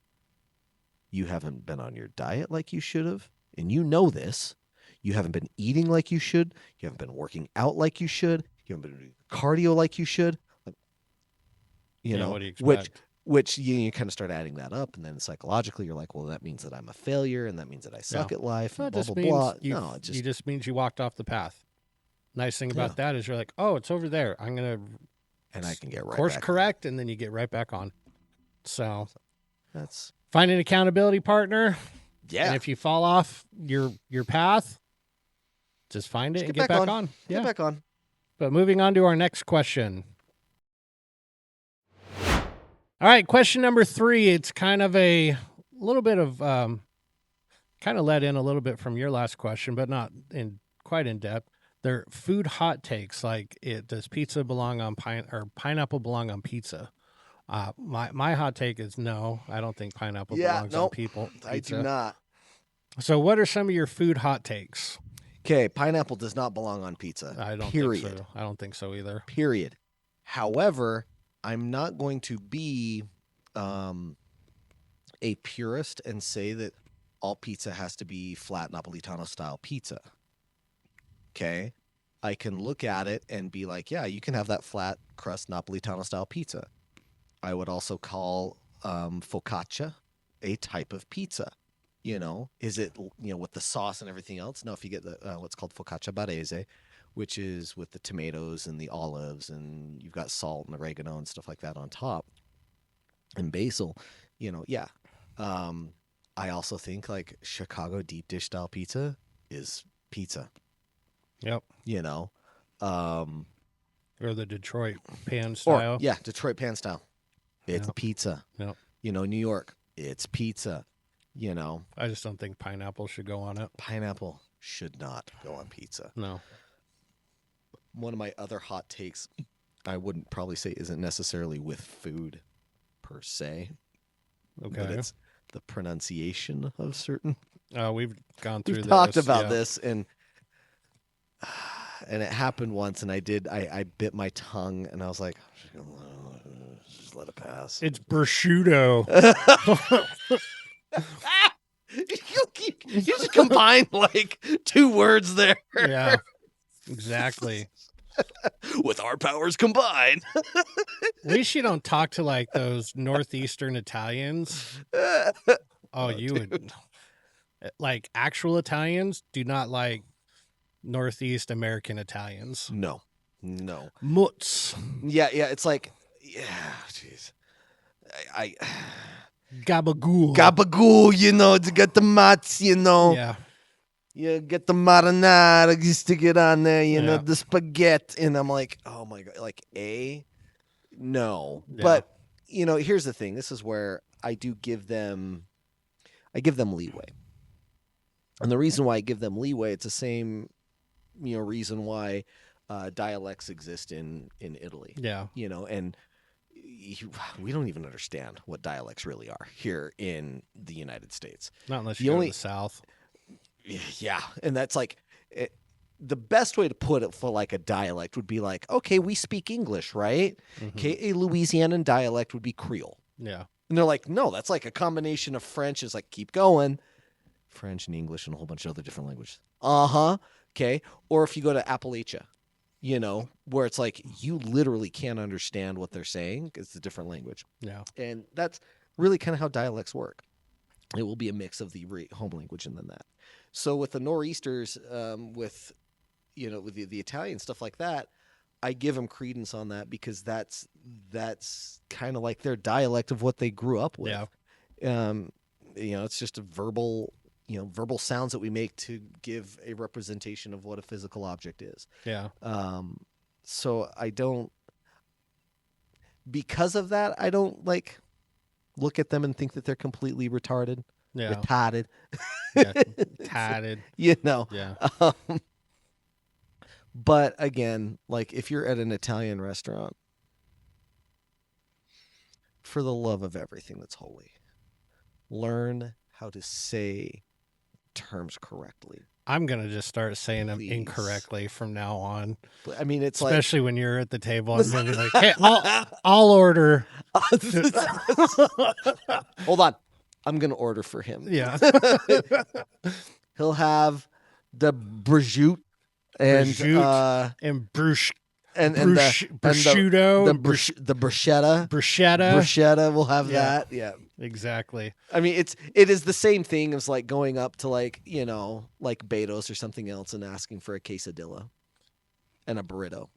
you haven't been on your diet like you should have. And this. You haven't been eating like you should. You haven't been working out like you should. You haven't been doing cardio like you should. What do you expect? Which you kind of start adding that up, and then psychologically you're like, well, that means that I'm a failure, and that means that I suck at life, and blah, blah, blah. No, it just means you walked off the path. Nice thing about that is you're like, oh, it's over there. I'm going to... And I can get right course back correct, and then you get right back on. So that's... Find an accountability partner. Yeah. And if you fall off your path, just find it and get back on. Yeah. Get back on. But moving on to our next question. All right, question number 3. It's kind of a little bit of kind kind of led in a little bit from your last question, but not in quite in depth. They're food hot takes. Like, does pizza belong on pineapple belong on pizza? My hot take is no. I don't think pineapple belongs on pizza. I do not. So, what are some of your food hot takes? Okay, pineapple does not belong on pizza. I don't Period. think so. I don't think so either. Period. However, I'm not going to be a purist and say that all pizza has to be flat Napolitano style pizza. Okay? I can look at it and be like, yeah, you can have that flat crust Napolitano style pizza. I would also call focaccia a type of pizza. You know, is it, with the sauce and everything else? No, if you get the what's called focaccia barese, which is with the tomatoes and the olives, and you've got salt and oregano and stuff like that on top, and basil, yeah. I also think like Chicago deep dish style pizza is pizza. Yep. Or the Detroit pan style. Detroit pan style. It's pizza. Yep. New York, it's pizza. I just don't think pineapple should go on it. Pineapple should not go on pizza. No. One of my other hot takes, I wouldn't probably say isn't necessarily with food per se. Okay. But it's the pronunciation of certain. We've gone through this. We've talked about this, and it happened once, and I bit my tongue, and I was like, just let it pass. It's prosciutto. You just combine like two words there. Yeah, exactly. With our powers combined. At least you don't talk to like those northeastern Italians. Oh, you would. Like, actual Italians do not like Northeast American Italians. No. Mutz. Yeah. It's like, jeez. I Gabagool. To get the mozz, Yeah. You get the marinara, you stick it on there, the spaghetti. And I'm like, oh my God, like, no. Yeah. But, here's the thing. This is where I give them leeway. And the reason why I give them leeway, it's the same, reason why dialects exist in Italy. Yeah. And we don't even understand what dialects really are here in the United States. Not unless you go to the South. Yeah. And that's like, the best way to put it for like a dialect would be like, okay, we speak English, right? Mm-hmm. Okay, a Louisianan dialect would be Creole. Yeah. And they're like, no, that's like a combination of French. It's like, keep going. French and English and a whole bunch of other different languages. Okay. Or if you go to Appalachia, where it's like you literally can't understand what they're saying. It's a different language. Yeah. And that's really kind of how dialects work. It will be a mix of the home language and then that. So with the nor'easters, with the Italian stuff like that, I give them credence on that because that's kind of like their dialect of what they grew up with. Yeah. It's just a verbal sounds that we make to give a representation of what a physical object is. Yeah. So because of that, I don't like look at them and think that they're completely retarded. Yeah. Retarded. Yeah. Tatted. Yeah. Yeah. But again, like if you're at an Italian restaurant, for the love of everything that's holy, learn how to say terms correctly. I'm going to just start saying them Please. Incorrectly from now on. I mean, it's especially when you're at the table. I'm going to be like, hey, I'll order. Hold on. I'm going to order for him. Yeah. He'll have the prosciutto and brusch. And prosciutto, the bruschetta. Bruschetta. We'll have that. Yeah, exactly. I mean, it is the same thing as like going up to like like Beto's or something else and asking for a quesadilla and a burrito.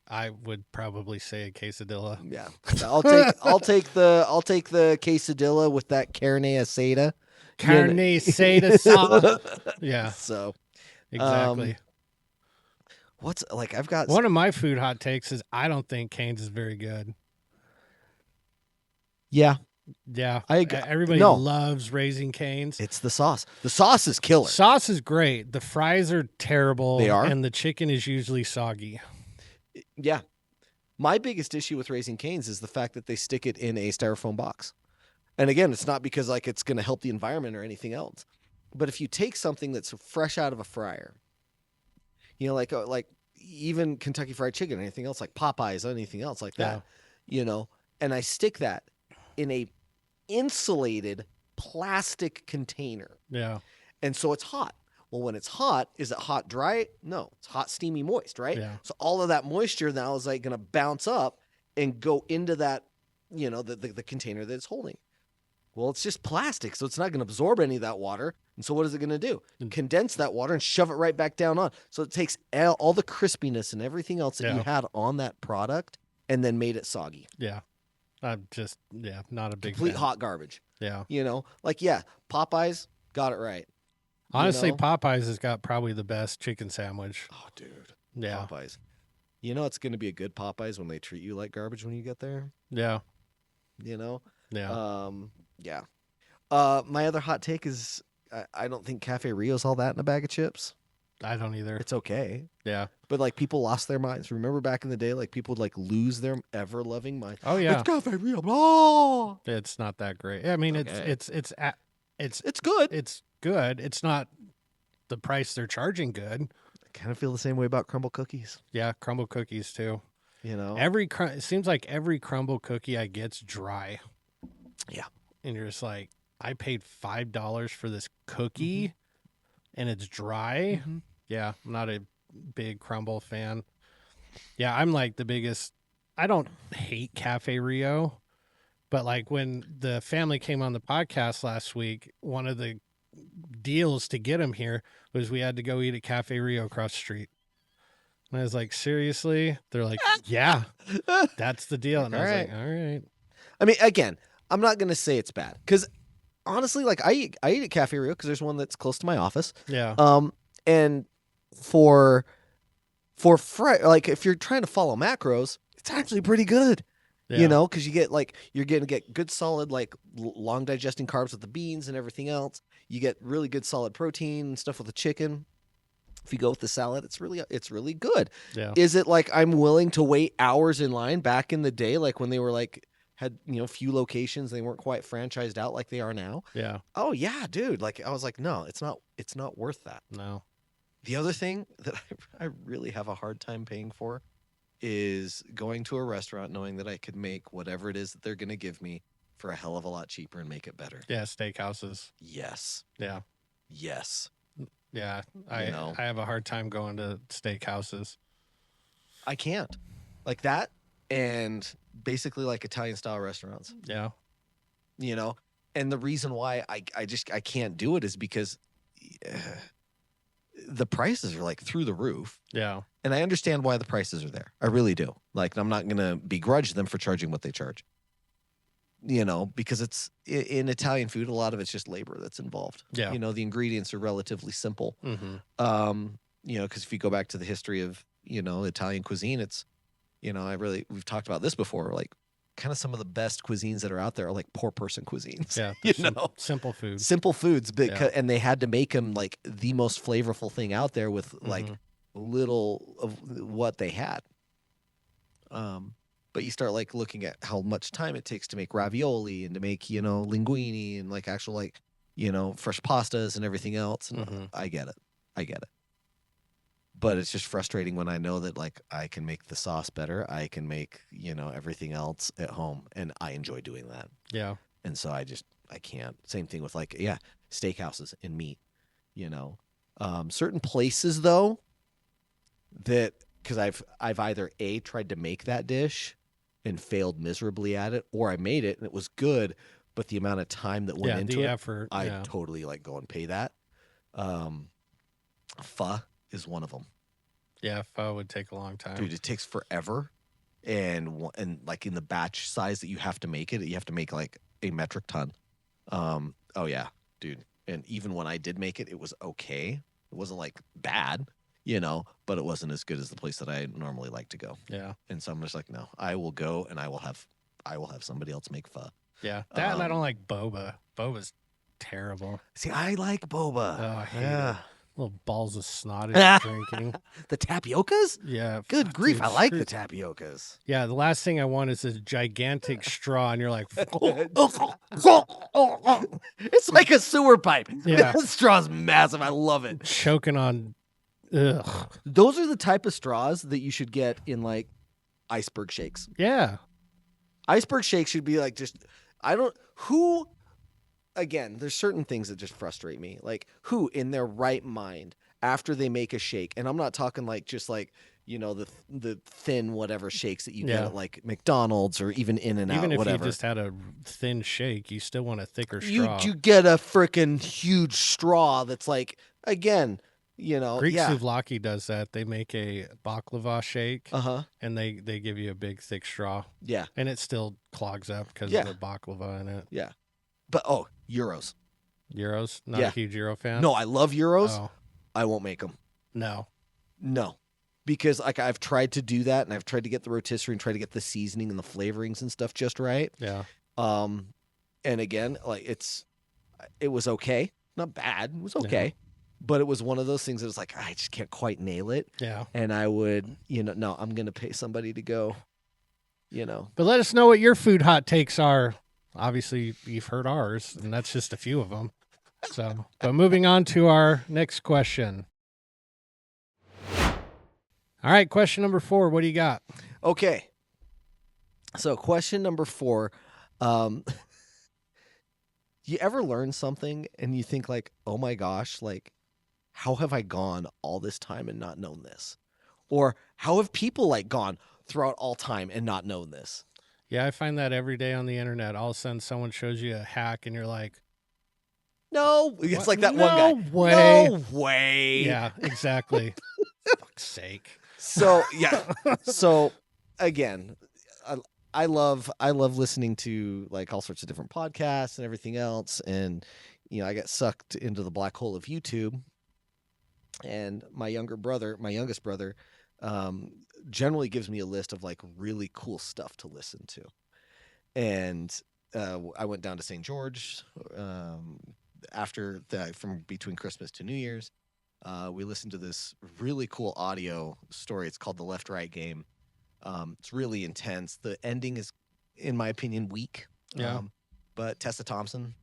I would probably say a quesadilla. Yeah, I'll take the quesadilla with that carne asada. Carne asada sauce. Yeah. So exactly. What's like I've got one of my food hot takes is I don't think Cane's is very good. Yeah. Yeah. I Everybody no. loves Raising Cane's. It's the sauce. The sauce is killer. Sauce is great. The fries are terrible. They are? And the chicken is usually soggy. Yeah. My biggest issue with Raising Cane's is the fact that they stick it in a styrofoam box. And again, it's not because like it's going to help the environment or anything else. But if you take something that's fresh out of a fryer, you know, like even Kentucky Fried Chicken or anything else, like Popeyes or anything else like that, you know, and I stick that in a insulated plastic container. Yeah. And so it's hot. Well, when it's hot, is it hot dry? No, it's hot, steamy, moist, right? Yeah. So all of that moisture now is like going to bounce up and go into that, you know, the container that it's holding. Well, it's just plastic, so it's not going to absorb any of that water. And so what is it going to do? Condense that water and shove it right back down on. So it takes all the crispiness and everything else that you had on that product and then made it soggy. Yeah. I'm just, not a big Complete fan. hot garbage. Yeah. You know, like, Popeyes got it right. Honestly, you know? Popeyes has got probably the best chicken sandwich. Oh, dude. Yeah. Popeyes. You know it's going to be a good Popeyes when they treat you like garbage when you get there? Yeah. You know? Yeah. Yeah. My other hot take is I don't think Cafe Rio's all that in a bag of chips. I don't either. It's okay. Yeah. But like people lost their minds. Remember back in the day, like people would like lose their ever loving mind. Oh yeah. It's Cafe Rio. Oh, It's not that great. I mean, Okay. it's good. It's good. It's not the price they're charging good. I kind of feel the same way about crumble cookies. Yeah, crumble cookies too. You know, It seems like every crumble cookie I get's dry. Yeah. And you're just like, I paid $5 for this cookie and it's dry. Mm-hmm. Yeah, I'm not a big crumble fan. Yeah, I'm like the biggest. I don't hate Cafe Rio, but like when the family came on the podcast last week, one of the deals to get them here was we had to go eat at Cafe Rio across the street. And I was like, seriously? They're like, yeah, that's the deal. And I was like, all right. I mean, again, I'm not going to say it's bad because honestly, like I eat at Cafe Rio because there's one that's close to my office. Yeah. And for like if you're trying to follow macros, it's actually pretty good. Yeah. You know, because you're going to get good solid like long digesting carbs with the beans and everything else. You get really good solid protein and stuff with the chicken. If you go with the salad, it's really good. Yeah. Is it like I'm willing to wait hours in line back in the day, like when they were like had few locations, they weren't quite franchised out like they are now? Yeah. Oh yeah, dude. Like I was like, no, it's not worth that. No. The other thing that I really have a hard time paying for is going to a restaurant knowing that I could make whatever it is that they're going to give me for a hell of a lot cheaper and make it better. Yeah. Steakhouses. Yes. Yeah. Yes. Yeah. I have a hard time going to steakhouses. I can't. Like that and basically like Italian style restaurants. Yeah. You know? And the reason why I can't do it is because the prices are like through the roof. Yeah. And I understand why the prices are there. I really do. Like, I'm not going to begrudge them for charging what they charge. You know, because it's in Italian food, a lot of it's just labor that's involved. Yeah. You know, the ingredients are relatively simple. Mm-hmm. You know, because if you go back to the history of, Italian cuisine, it's, we've talked about this before, like kind of some of the best cuisines that are out there are like poor person cuisines. Yeah. Simple food. Simple foods, and they had to make them like the most flavorful thing out there with like little of what they had. But you start like looking at how much time it takes to make ravioli and to make, linguine and like actual like, fresh pastas and everything else. And I get it. But it's just frustrating when I know that like I can make the sauce better. I can make, everything else at home, and I enjoy doing that. Yeah. And so I can't. Same thing with like, steakhouses and meat, certain places though that, because I've either A, tried to make that dish and failed miserably at it, or I made it and it was good, but the amount of time that went into the it, effort. I totally like go and pay that. Pho is one of them. Yeah, pho would take a long time. Dude, it takes forever. And like in the batch size that you have to make it, you have to make like a metric ton. Oh yeah, dude. And even when I did make it, it was okay. It wasn't like bad, but it wasn't as good as the place that I normally like to go. Yeah. And so I'm just like, no, I will go and I will have somebody else make pho. Yeah, that and I don't like boba. Boba's terrible. See, I like boba. Oh, I hate Yeah. it. Little balls of snot is drinking. The tapiocas? Yeah. Good fuck, grief, dude, I like the screw- tapiocas. Yeah, the last thing I want is a gigantic straw, and you're like, It's like a sewer pipe. Yeah. The straw's massive. I love it. choking on. Ugh. Those are the type of straws that you should get in like iceberg shakes. Yeah. Iceberg shakes should be like again, there's certain things that just frustrate me. Like who in their right mind after they make a shake, and I'm not talking like just like, the thin whatever shakes that you get Yeah. at like McDonald's or even In-N-Out, Even if whatever. you just had a thin shake, you still want a thicker you straw. get a freaking huge straw that's like, again, Greek yeah. souvlaki does that. They make a baklava shake, Uh-huh. and they give you a big, thick straw, Yeah. and it still clogs up because Yeah. of the baklava in it. Yeah. But Euros. Euros? Not Yeah. a huge Euro fan? No, I love Euros. Oh, I won't make them. no. No. Because like I've tried to do that, and I've tried to get the rotisserie and try to get the seasoning and the flavorings and stuff just right. Yeah. And again, like it was okay. Not bad. It was okay. But it was one of those things that was like, I just can't quite nail it. Yeah. And I would, no, I'm going to pay somebody to go, But let us know what your food hot takes are. Obviously, you've heard ours, and that's just a few of them. So, but moving on to our next question. All right, question number 4. What do you got? Okay. So question number 4, you ever learn something and you think like, oh my gosh, like how have I gone all this time and not known this? Or how have people like gone throughout all time and not known this? Yeah, I find that every day on the internet. All of a sudden, someone shows you a hack, and you're like, No, it's What? like that No one guy. way. No way. yeah, exactly. Fuck's sake. So yeah. So again, I love listening to like all sorts of different podcasts and everything else, and I got sucked into the black hole of YouTube. And my youngest brother, generally gives me a list of like really cool stuff to listen to. And I went down to St. George from between Christmas to New Year's. We listened to this really cool audio story. It's called The Left-Right Game. It's really intense. The ending is, in my opinion, weak. Yeah. But Tessa Thompson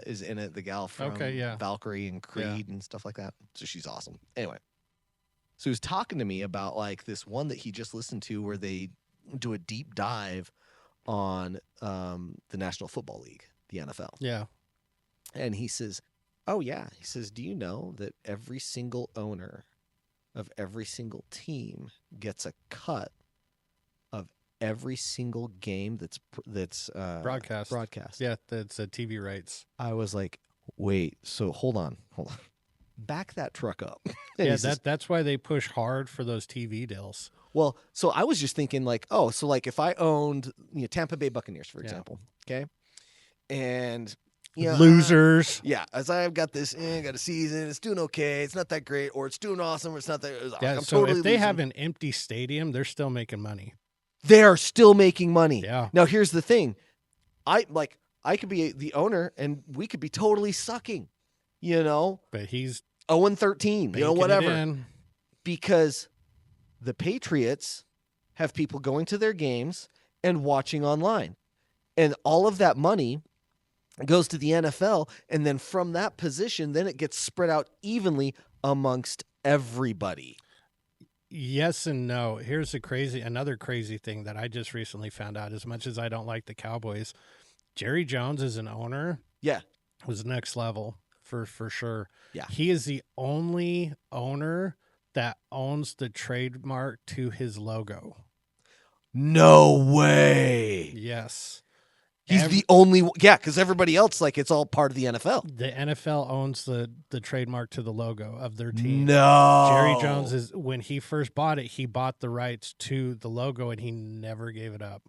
is in it, the gal from Valkyrie and Creed and stuff like that. So she's awesome. Anyway, so he was talking to me about like this one that he just listened to where they do a deep dive on the National Football League, the NFL. Yeah. And he says, oh, yeah. He says, do you know that every single owner of every single team gets a cut of every single game that's broadcast? Yeah, that's TV rights. I was like, wait, so hold on. Back that truck up. And Yeah, he says, that's why they push hard for those TV deals. well, so I was just thinking like, oh, so like if I owned Tampa Bay Buccaneers, for example, okay? And Losers. yeah, as I've got this, got a season, it's doing okay, it's not that great, or it's doing awesome, or it's not that. Yeah, I'm so totally if they losing. have an empty stadium, they're still making money. They're still making money. Yeah. Now here's the thing, I could be the owner, and we could be totally sucking, But he's 0-13, banking it whatever, in. because the Patriots have people going to their games and watching online, and all of that money goes to the NFL, and then from that position, then it gets spread out evenly amongst everybody. Yes and no. Here's another crazy thing that I just recently found out. As much as I don't like the Cowboys, Jerry Jones as an owner, Yeah. was next level for sure. Yeah. He is the only owner that owns the trademark to his logo. No way. Yes. He's the only one. Yeah, because everybody else, like, it's all part of the NFL. The NFL owns the trademark to the logo of their team. No. Jerry Jones when he first bought it, he bought the rights to the logo and he never gave it up.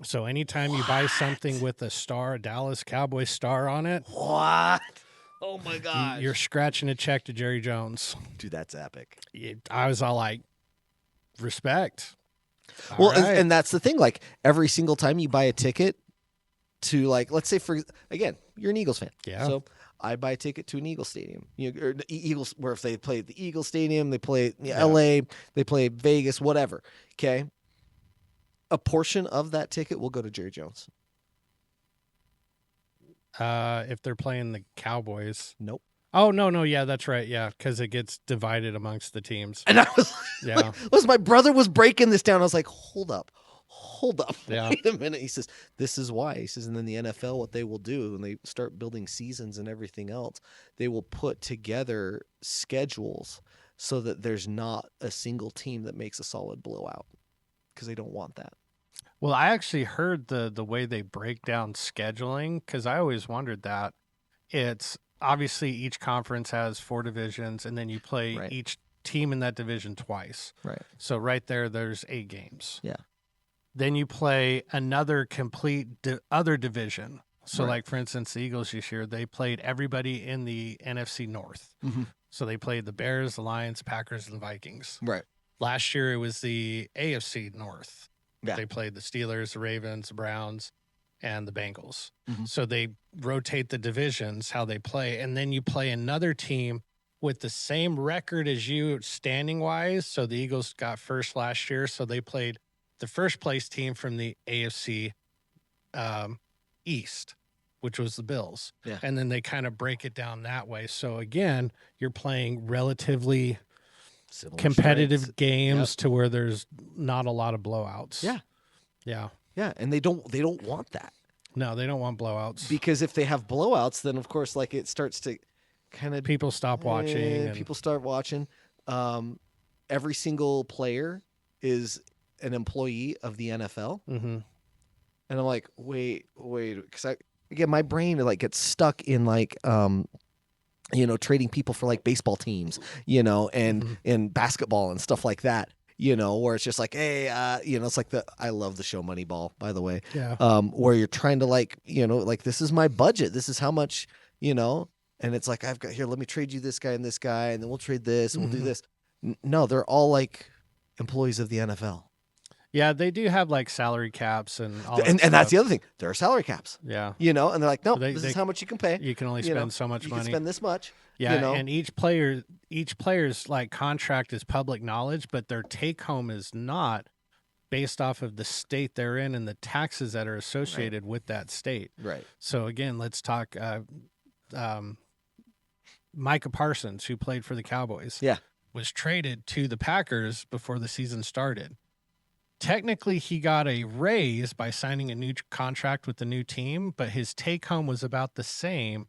So anytime you buy something with a Dallas Cowboys star on it, What? Oh my God. you're scratching a check to Jerry Jones. Dude, that's epic. I was all like, respect. Well, All right. and that's the thing. Like, every single time you buy a ticket, to like, let's say again, you're an Eagles fan. Yeah. So I buy a ticket to an Eagles stadium. Or the Eagles, where if they play at the Eagles stadium, they play LA, they play Vegas, whatever. Okay. A portion of that ticket will go to Jerry Jones. If they're playing the Cowboys. Nope. Oh, no. Yeah, that's right. Yeah, because it gets divided amongst the teams. And I was Yeah. my brother was breaking this down. I was like, hold up. Yeah. Wait a minute. He says, this is why. He says, and then the NFL, what they will do when they start building seasons and everything else, they will put together schedules so that there's not a single team that makes a solid blowout because they don't want that. Well, I actually heard the way they break down scheduling, because I always wondered that. It's obviously each conference has 4 divisions, and then you play Right. each team in that division twice. Right. So right there's 8 games. Yeah. Then you play another complete other division. So Right. like, for instance, the Eagles this year, they played everybody in the NFC North. Mm-hmm. So they played the Bears, the Lions, Packers, and the Vikings. Right. Last year, it was the AFC North. Yeah. They played the Steelers, the Ravens, the Browns, and the Bengals. Mhm. So they rotate the divisions, how they play. And then you play another team with the same record as you standing-wise. So the Eagles got first last year. So they played the first-place team from the AFC East, which was the Bills. Yeah. And then they kind of break it down that way. So, again, you're playing relatively Similar competitive strengths. games to where there's not a lot of blowouts. Yeah. Yeah. Yeah. And they don't want that. No, they don't want blowouts. Because if they have blowouts, then of course, like it starts to kind of People stop watching. And People start watching. Every single player is an employee of the NFL, Mhm. and I'm like, wait, because my brain like gets stuck in like trading people for like baseball teams, and in basketball and stuff like that. Where it's just like, hey, it's like I love the show Moneyball, by the way. Yeah. Where you're trying to like, like this is my budget. This is how much, and it's like, I've got here, let me trade you this guy, and then we'll trade this and we'll do this. No, they're all like employees of the NFL. Yeah, they do have like salary caps and all And that that's the stuff. other thing. There are salary caps, Yeah. and they're like, no, They- this they- is how much you can pay. You can only spend so much You money. can spend this much. Yeah, and each player's like contract is public knowledge, but their take home is not based off of the state they're in and the taxes that are associated with that state. Right. So again, let's talk Micah Parsons, who played for the Cowboys. Yeah. Was traded to the Packers before the season started. Technically, he got a raise by signing a new contract with the new team, but his take home was about the same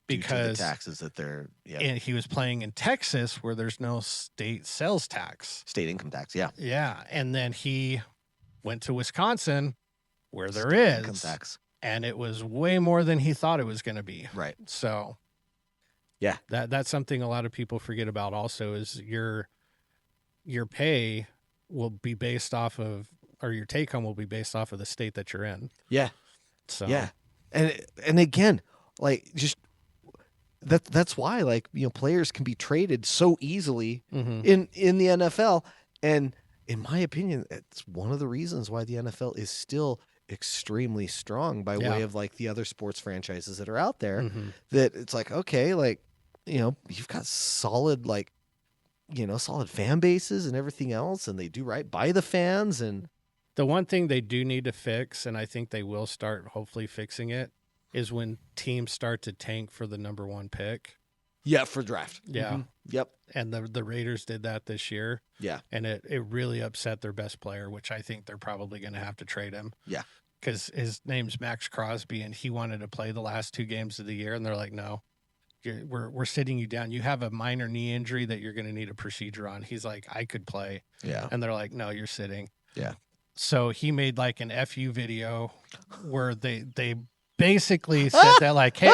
Due to because the taxes that they're and he was playing in Texas where there's no state sales tax. state income tax. Yeah. Yeah. And then he went to Wisconsin where there State is, income tax. and it was way more than he thought it was going to be. Right. So Yeah. that's something a lot of people forget about also is your pay will be based off of, or your take home will be based off of the state that you're in. Yeah. So Yeah. And again, like just that's why like players can be traded so easily Mhm. in the NFL, and in my opinion, it's one of the reasons why the NFL is still extremely strong by Yeah. way of like the other sports franchises that are out there. Mhm. That it's like, okay, like you've got solid like solid fan bases and everything else, and they do right by the fans. And The one thing they do need to fix, and I think they will start hopefully fixing it, is when teams start to tank for the number 1 pick. yeah, for draft. Yeah. Mhm. Yep. And the Raiders did that this year. Yeah. And it really upset their best player, which I think they're probably going to have to trade him. Yeah. Because his name's Max Crosby, and he wanted to play the last 2 games of the year, and they're like, no, we're sitting you down. You have a minor knee injury that you're going to need a procedure on. He's like, I could play. Yeah. And they're like, no, you're sitting. Yeah. So he made like an FU video where they basically said that like, hey,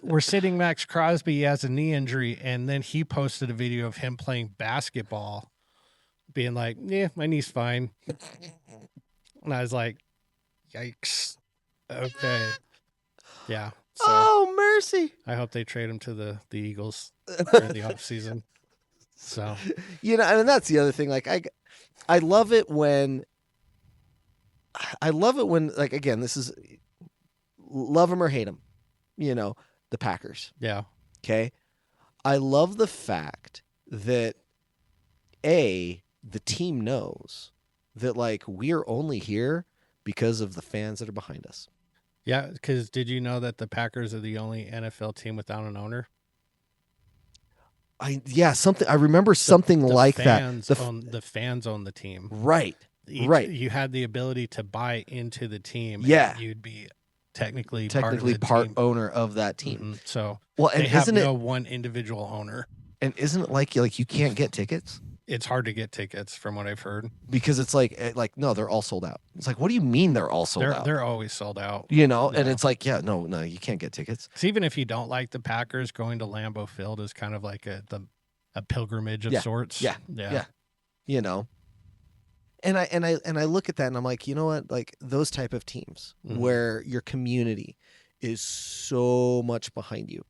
we're sitting Max Crosby. He has a knee injury. And then he posted a video of him playing basketball being like, yeah, my knee's fine. And I was like, yikes. Okay. Yeah. So Oh, mercy. I hope they trade him to the Eagles during the offseason. So And that's the other thing. Like I love it when like, again, this is love them or hate them, the Packers. Yeah. Okay. I love the fact that the team knows that like we're only here because of the fans that are behind us. Yeah, because did you know that the Packers are the only NFL team without an owner? I remember something like that. The fans own the team. Right. Right. You had the ability to buy into the team. Yeah. And you'd be technically part owner of that team. Mm-hmm. So and they have no one individual owner. And isn't it like you can't get tickets? It's hard to get tickets from what I've heard. Because it's like no, they're all sold out. It's like, what do you mean they're all sold out? They're always sold out. And it's like, no, you can't get tickets. So even if you don't like the Packers, going to Lambeau Field is kind of like a pilgrimage of sorts. Yeah. And I look at that and I'm like, you know what? Like those type of teams where your community is so much behind you.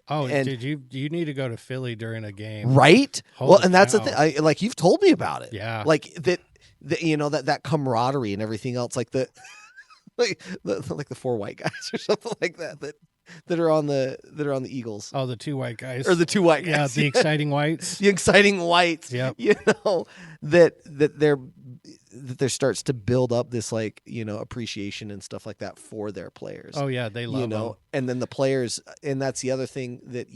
Oh, did you need to go to Philly during a game? Right? And that's the thing. Like you've told me about it. Yeah. Like that camaraderie and everything else, like the four white guys or something like that are on the Eagles. Oh, the two white guys. Or the two white guys. Yeah, the exciting whites. The exciting whites. Yep. That there starts to build up this appreciation and stuff like that for their players. Oh yeah, they love them. And then the players, and that's the other thing that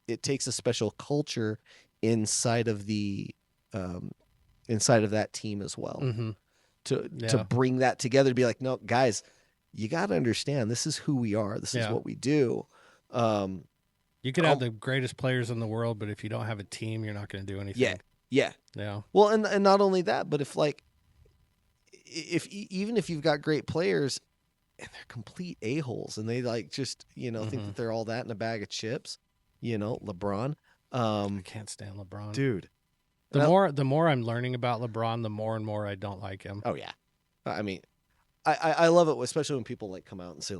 it takes a special culture inside of that team as well to bring that together, to be like, no guys, you got to understand, this is who we are. This is what we do. You could have the greatest players in the world, but if you don't have a team, you're not going to do anything. Yeah. Well, and not only that, but even if you've got great players and they're complete a-holes and they think that they're all that in a bag of chips, LeBron. I can't stand LeBron. Dude. The more I'm learning about LeBron, the more and more I don't like him. Oh yeah. I mean, I love it, especially when people come out and say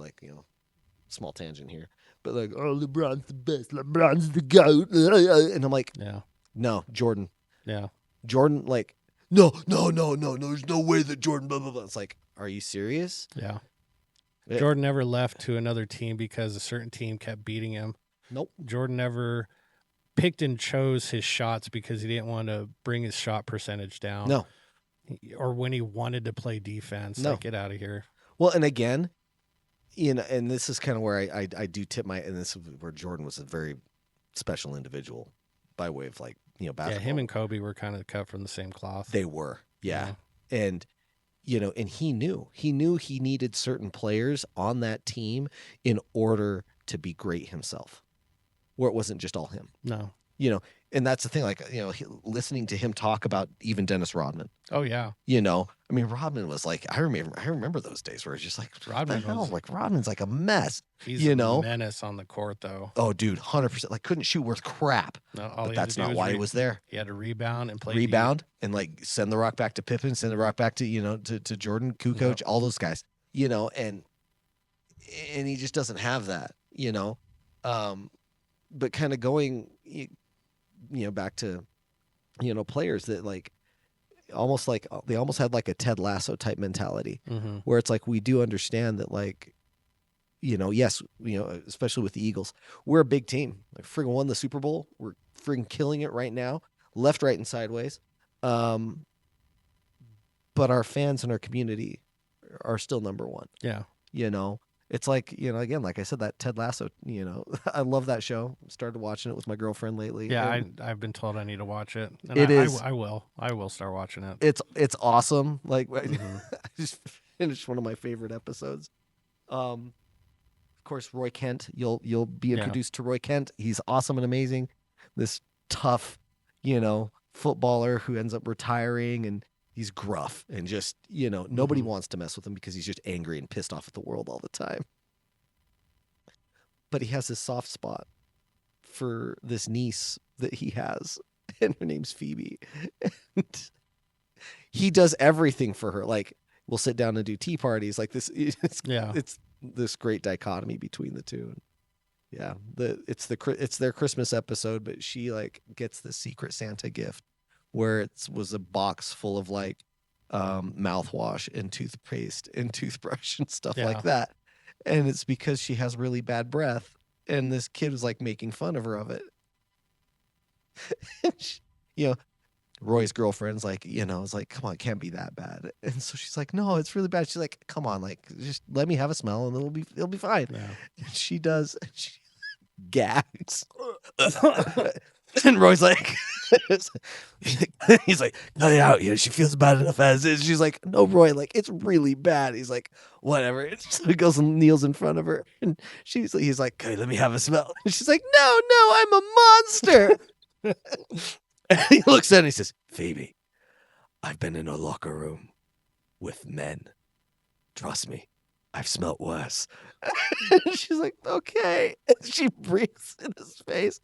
small tangent here, but LeBron's the best, LeBron's the GOAT, and I'm like, no, Jordan. Yeah. Jordan, no, there's no way that Jordan, blah, blah, blah. It's like, are you serious? Yeah. Jordan never left to another team because a certain team kept beating him. Nope. Jordan never picked and chose his shots because he didn't want to bring his shot percentage down. No. Or when he wanted to play defense. No. Get out of here. Well, and again, and this is kind of where I do tip and this is where Jordan was a very special individual by way of basketball. Yeah, him and Kobe were kind of cut from the same cloth. They were, yeah. And and he knew he needed certain players on that team in order to be great himself, where it wasn't just all him. No, and that's the thing. Listening to him talk about even Dennis Rodman. Oh yeah. I mean, Rodman was I remember those days where it's just Rodman's like a mess. He's a menace on the court, though. Oh, dude, 100%. Couldn't shoot worth crap. No, but that's not why he was there. He had to rebound and play. And send the rock back to Pippen, send the rock back to to Jordan, Kukoc, all those guys. And he just doesn't have that. But kind of going, back to, players that they almost had a Ted Lasso type mentality, where it's we do understand that yes, especially with the Eagles, we're a big team. Friggin' won the Super Bowl. We're friggin' killing it right now, left, right, and sideways. But our fans and our community are still number one. Yeah. It's again, like I said, that Ted Lasso, I love that show. Started watching it with my girlfriend lately. Yeah, I've been told I need to watch it. And I will start watching it. It's awesome. I just finished one of my favorite episodes. Of course, Roy Kent. You'll be introduced to Roy Kent. He's awesome and amazing. This tough, footballer who ends up retiring, and he's gruff and just, nobody wants to mess with him because he's just angry and pissed off at the world all the time. But he has this soft spot for this niece that he has, and her name's Phoebe. And he does everything for her. We'll sit down and do tea parties. It's this great dichotomy between the two. Yeah, it's their Christmas episode, but she gets the Secret Santa gift, where it was a box full of mouthwash and toothpaste and toothbrush and stuff like that. And it's because she has really bad breath. And this kid was like making fun of her of it. You know, Roy's girlfriend's like, it's like, come on, it can't be that bad. And so she's like, no, it's really bad. She's like, come on, like, just let me have a smell and it'll be fine. Yeah. And she does, and she gags. And Roy's like, he's like, cut it out. She feels bad enough as is. She's like, no, Roy, like, it's really bad. He's like, whatever. So he goes and kneels in front of her. And he's like, okay, let me have a smell. And she's like, no, I'm a monster. And he looks at her and he says, Phoebe, I've been in a locker room with men. Trust me, I've smelt worse. And she's like, okay. And she breathes in his face.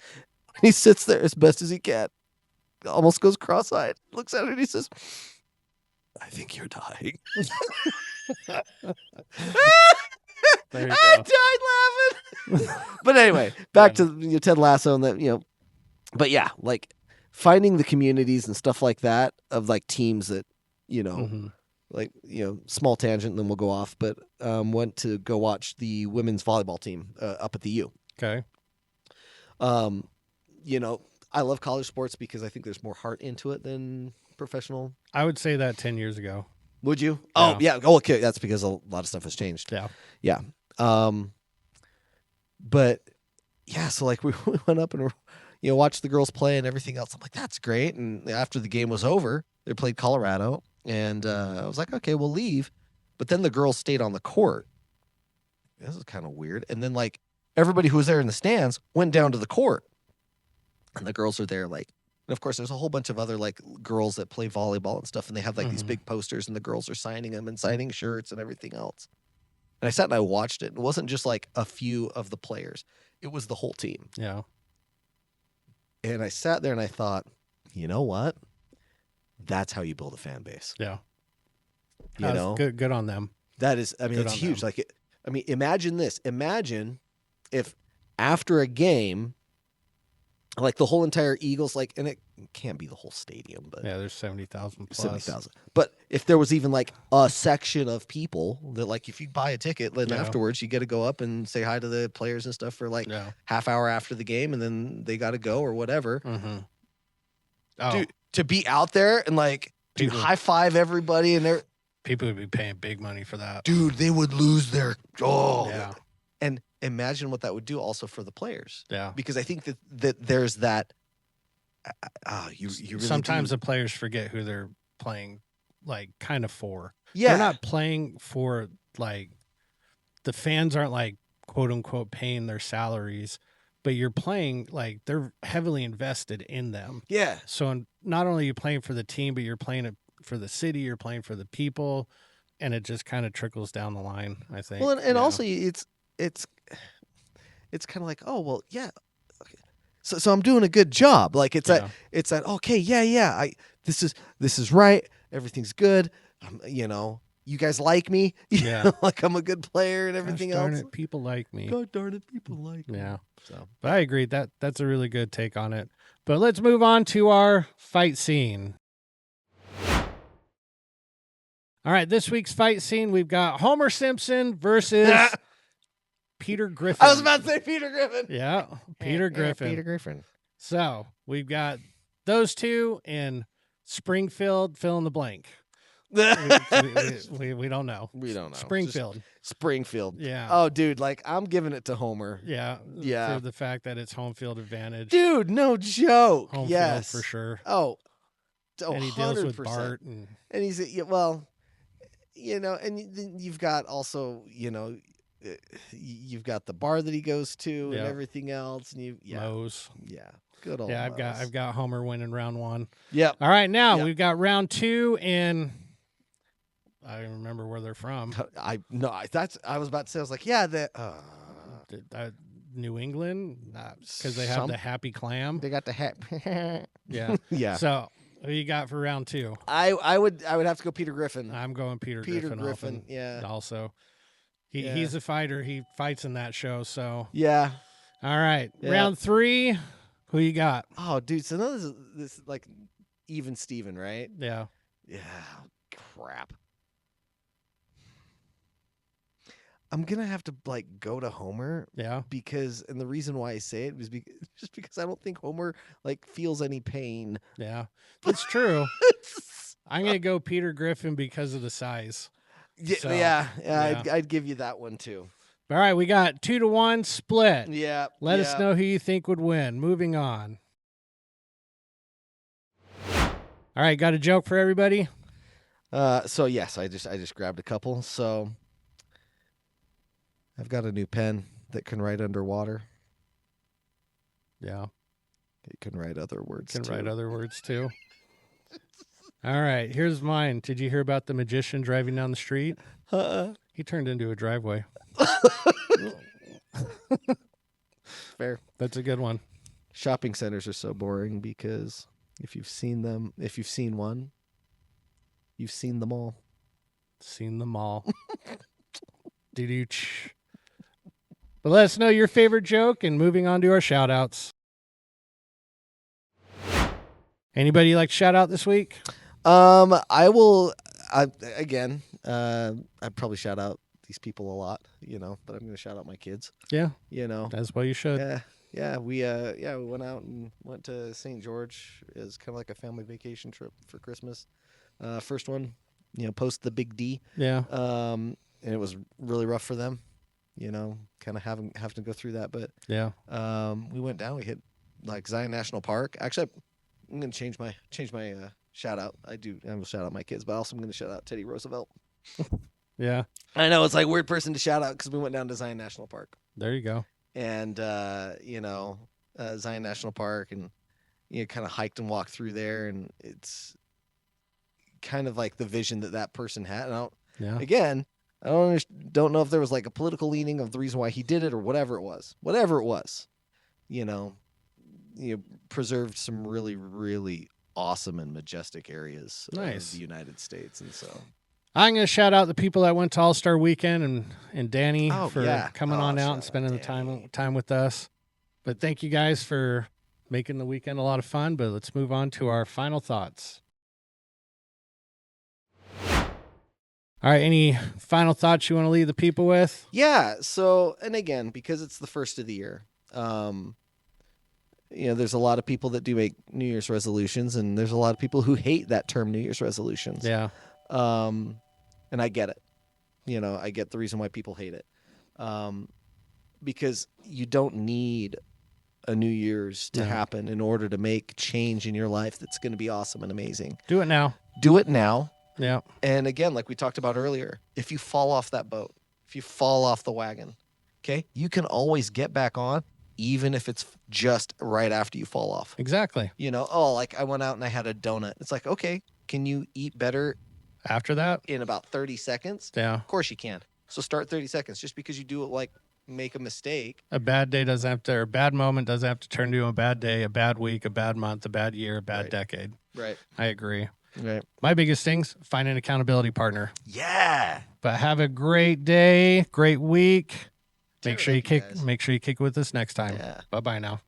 And he sits there as best as he can. Almost goes cross-eyed. Looks at her and he says, I think you're dying. There you I go. died laughing. But anyway, back to Ted Lasso and that, but yeah, like finding the communities and stuff like that of like teams that, like, small tangent and then we'll go off, but went to go watch the women's volleyball team up at the U. Okay. I love college sports because I think there's more heart into it than professional. I would say that 10 years ago. Would you? Yeah. Oh, yeah. Oh, okay. That's because a lot of stuff has changed. Yeah. Yeah. But yeah, so like we went up and watched the girls play and everything else. I'm like, that's great. And after the game was over, they played Colorado, and I was like, okay, we'll leave. But then the girls stayed on the court. This is kind of weird. And then like everybody who was there in the stands went down to the court, and the girls are there like. And of course, there's a whole bunch of other like girls that play volleyball and stuff, and they have like these big posters, and the girls are signing them and signing shirts and everything else. And I sat and I watched it. It wasn't just like a few of the players; it was the whole team. Yeah. And I sat there and I thought, you know what? That's how you build a fan base. Yeah. You know, good on them. that is. I mean, Good it's on huge. them. Like, imagine this. Imagine if after a game. Like the whole entire Eagles, like, and it can't be the whole stadium, but Yeah, there's 70,000 plus. 70,000. But if there was even like a section of people that, like, if you buy a ticket, then Yeah. afterwards you get to go up and say hi to the players and stuff for like Yeah. half hour after the game, and then they got to go or whatever. Mm-hmm. Oh, Dude, to be out there and like, dude, People- high five everybody, and they're, people would be paying big money for that. dude, they would lose their Yeah. And imagine what that would do also for the players, Yeah. because I think that there's that. You really Sometimes do. the players forget who they're playing, like, kind of for. Yeah. They're not playing for, like, the fans aren't, like, quote unquote, paying their salaries, but you're playing, like, they're heavily invested in them. Yeah. So not only are you playing for the team, but you're playing it for the city, you're playing for the people, and it just kind of trickles down the line, I think. Well, and Yeah. also it's kind of like, oh well, yeah, okay. So I'm doing a good job. Like it's Yeah. that okay, yeah. This is right. Everything's good. You guys like me. Yeah. Like I'm a good player and everything Gosh darn else. it, people like me. God darn it, people like me. Yeah. So But I agree that's a really good take on it. But let's move on to our fight scene. All right, this week's fight scene, we've got Homer Simpson versus Peter Griffin. I was about to say Peter Griffin. Yeah, Peter Griffin. Peter Griffin. So we've got those two in Springfield, fill in the blank. We don't know. We don't know. Springfield. Just Springfield. Yeah. Oh, dude, like I'm giving it to Homer. Yeah. Yeah. For the fact that it's home field advantage. Dude, no joke. Home yes, field for sure. Oh, And he deals with 100%. Bart. And And he's well, and then you've got also, you've got the bar that he goes to Yeah. and everything else, and Moe's. good old. Yeah, Moe's. I've got Homer winning round one. Yep. All right, now Yep. we've got round two, and I don't remember where they're from. I was about to say, I was like, yeah, New England, because they have the happy clam. they got the hat. Yeah. Yeah. So who you got for round two? I would have to go Peter Griffin. I'm going Peter Griffin. Griffin. Yeah. Also, Yeah. he's a fighter. He fights in that show. So Yeah. all right, Yeah. round three. Who you got? Oh, dude. So now this is like even Steven, right? Yeah. Yeah. Crap. I'm going to have to like go to Homer. Yeah. And the reason why I say it is just because I don't think Homer like feels any pain. Yeah. It's true. I'm going to go Peter Griffin because of the size. Yeah, So, yeah. yeah. I'd give you that one too. All right, we got 2-1 split. Yeah. Let us know who you think would win. Moving on. All right, got a joke for everybody? So yes, I just grabbed a couple. So I've got a new pen that can write underwater. Yeah. It can write other words. Write other words too. All right, here's mine. Did you hear about the magician driving down the street? He turned into a driveway. Fair. That's a good one. Shopping centers are so boring because if you've seen one, you've seen them all. Seen them all. Doo-doo-ch. But let us know your favorite joke and moving on to our shout outs. Anybody like shout out this week? I will. I'd probably shout out these people a lot, but I'm going to shout out my kids. Yeah. That's what you should. Yeah. We went out and went to St. George as kind of like a family vacation trip for Christmas. First one, post the big D. Yeah. And it was really rough for them, kind of having to go through that. But yeah. We went down. We hit like Zion National Park. Actually, I'm going to change my shout out. I will shout out my kids, but also I'm going to shout out Teddy Roosevelt. Yeah. I know it's like a weird person to shout out because we went down to Zion National Park. There you go. And, Zion National Park, and, kind of hiked and walked through there. And it's kind of like the vision that person had. And I don't know if there was like a political leaning of the reason why he did it or whatever it was. Preserved some really, really awesome and majestic areas of the United States. And so I'm going to shout out the people that went to All-Star Weekend and Danny for coming on out and spending the time with us. But thank you guys for making the weekend a lot of fun. But let's move on to our final thoughts. All right, any final thoughts you want to leave the people with? Yeah, so, and again, because it's the first of the year, there's a lot of people that do make New Year's resolutions, and there's a lot of people who hate that term New Year's resolutions. Yeah. And I get it. I get the reason why people hate it. Because you don't need a New Year's to happen in order to make change in your life that's going to be awesome and amazing. Do it now. Do it now. Yeah. And again, like we talked about earlier, if you fall off that boat, if you fall off the wagon, okay, you can always get back on, even if it's just right after you fall off. Exactly. Like I went out and I had a donut. It's like, okay, can you eat better after that in about 30 seconds? Yeah. Of course you can. So start 30 seconds. Just because you do it, like, make a mistake. A bad day doesn't have to, or a bad moment doesn't have to turn to a bad day, a bad week, a bad month, a bad year, a bad decade. Right. I agree. Right. My biggest thing's find an accountability partner. Yeah. But have a great day, great week. Make sure you kick with us next time. Yeah. Bye-bye now.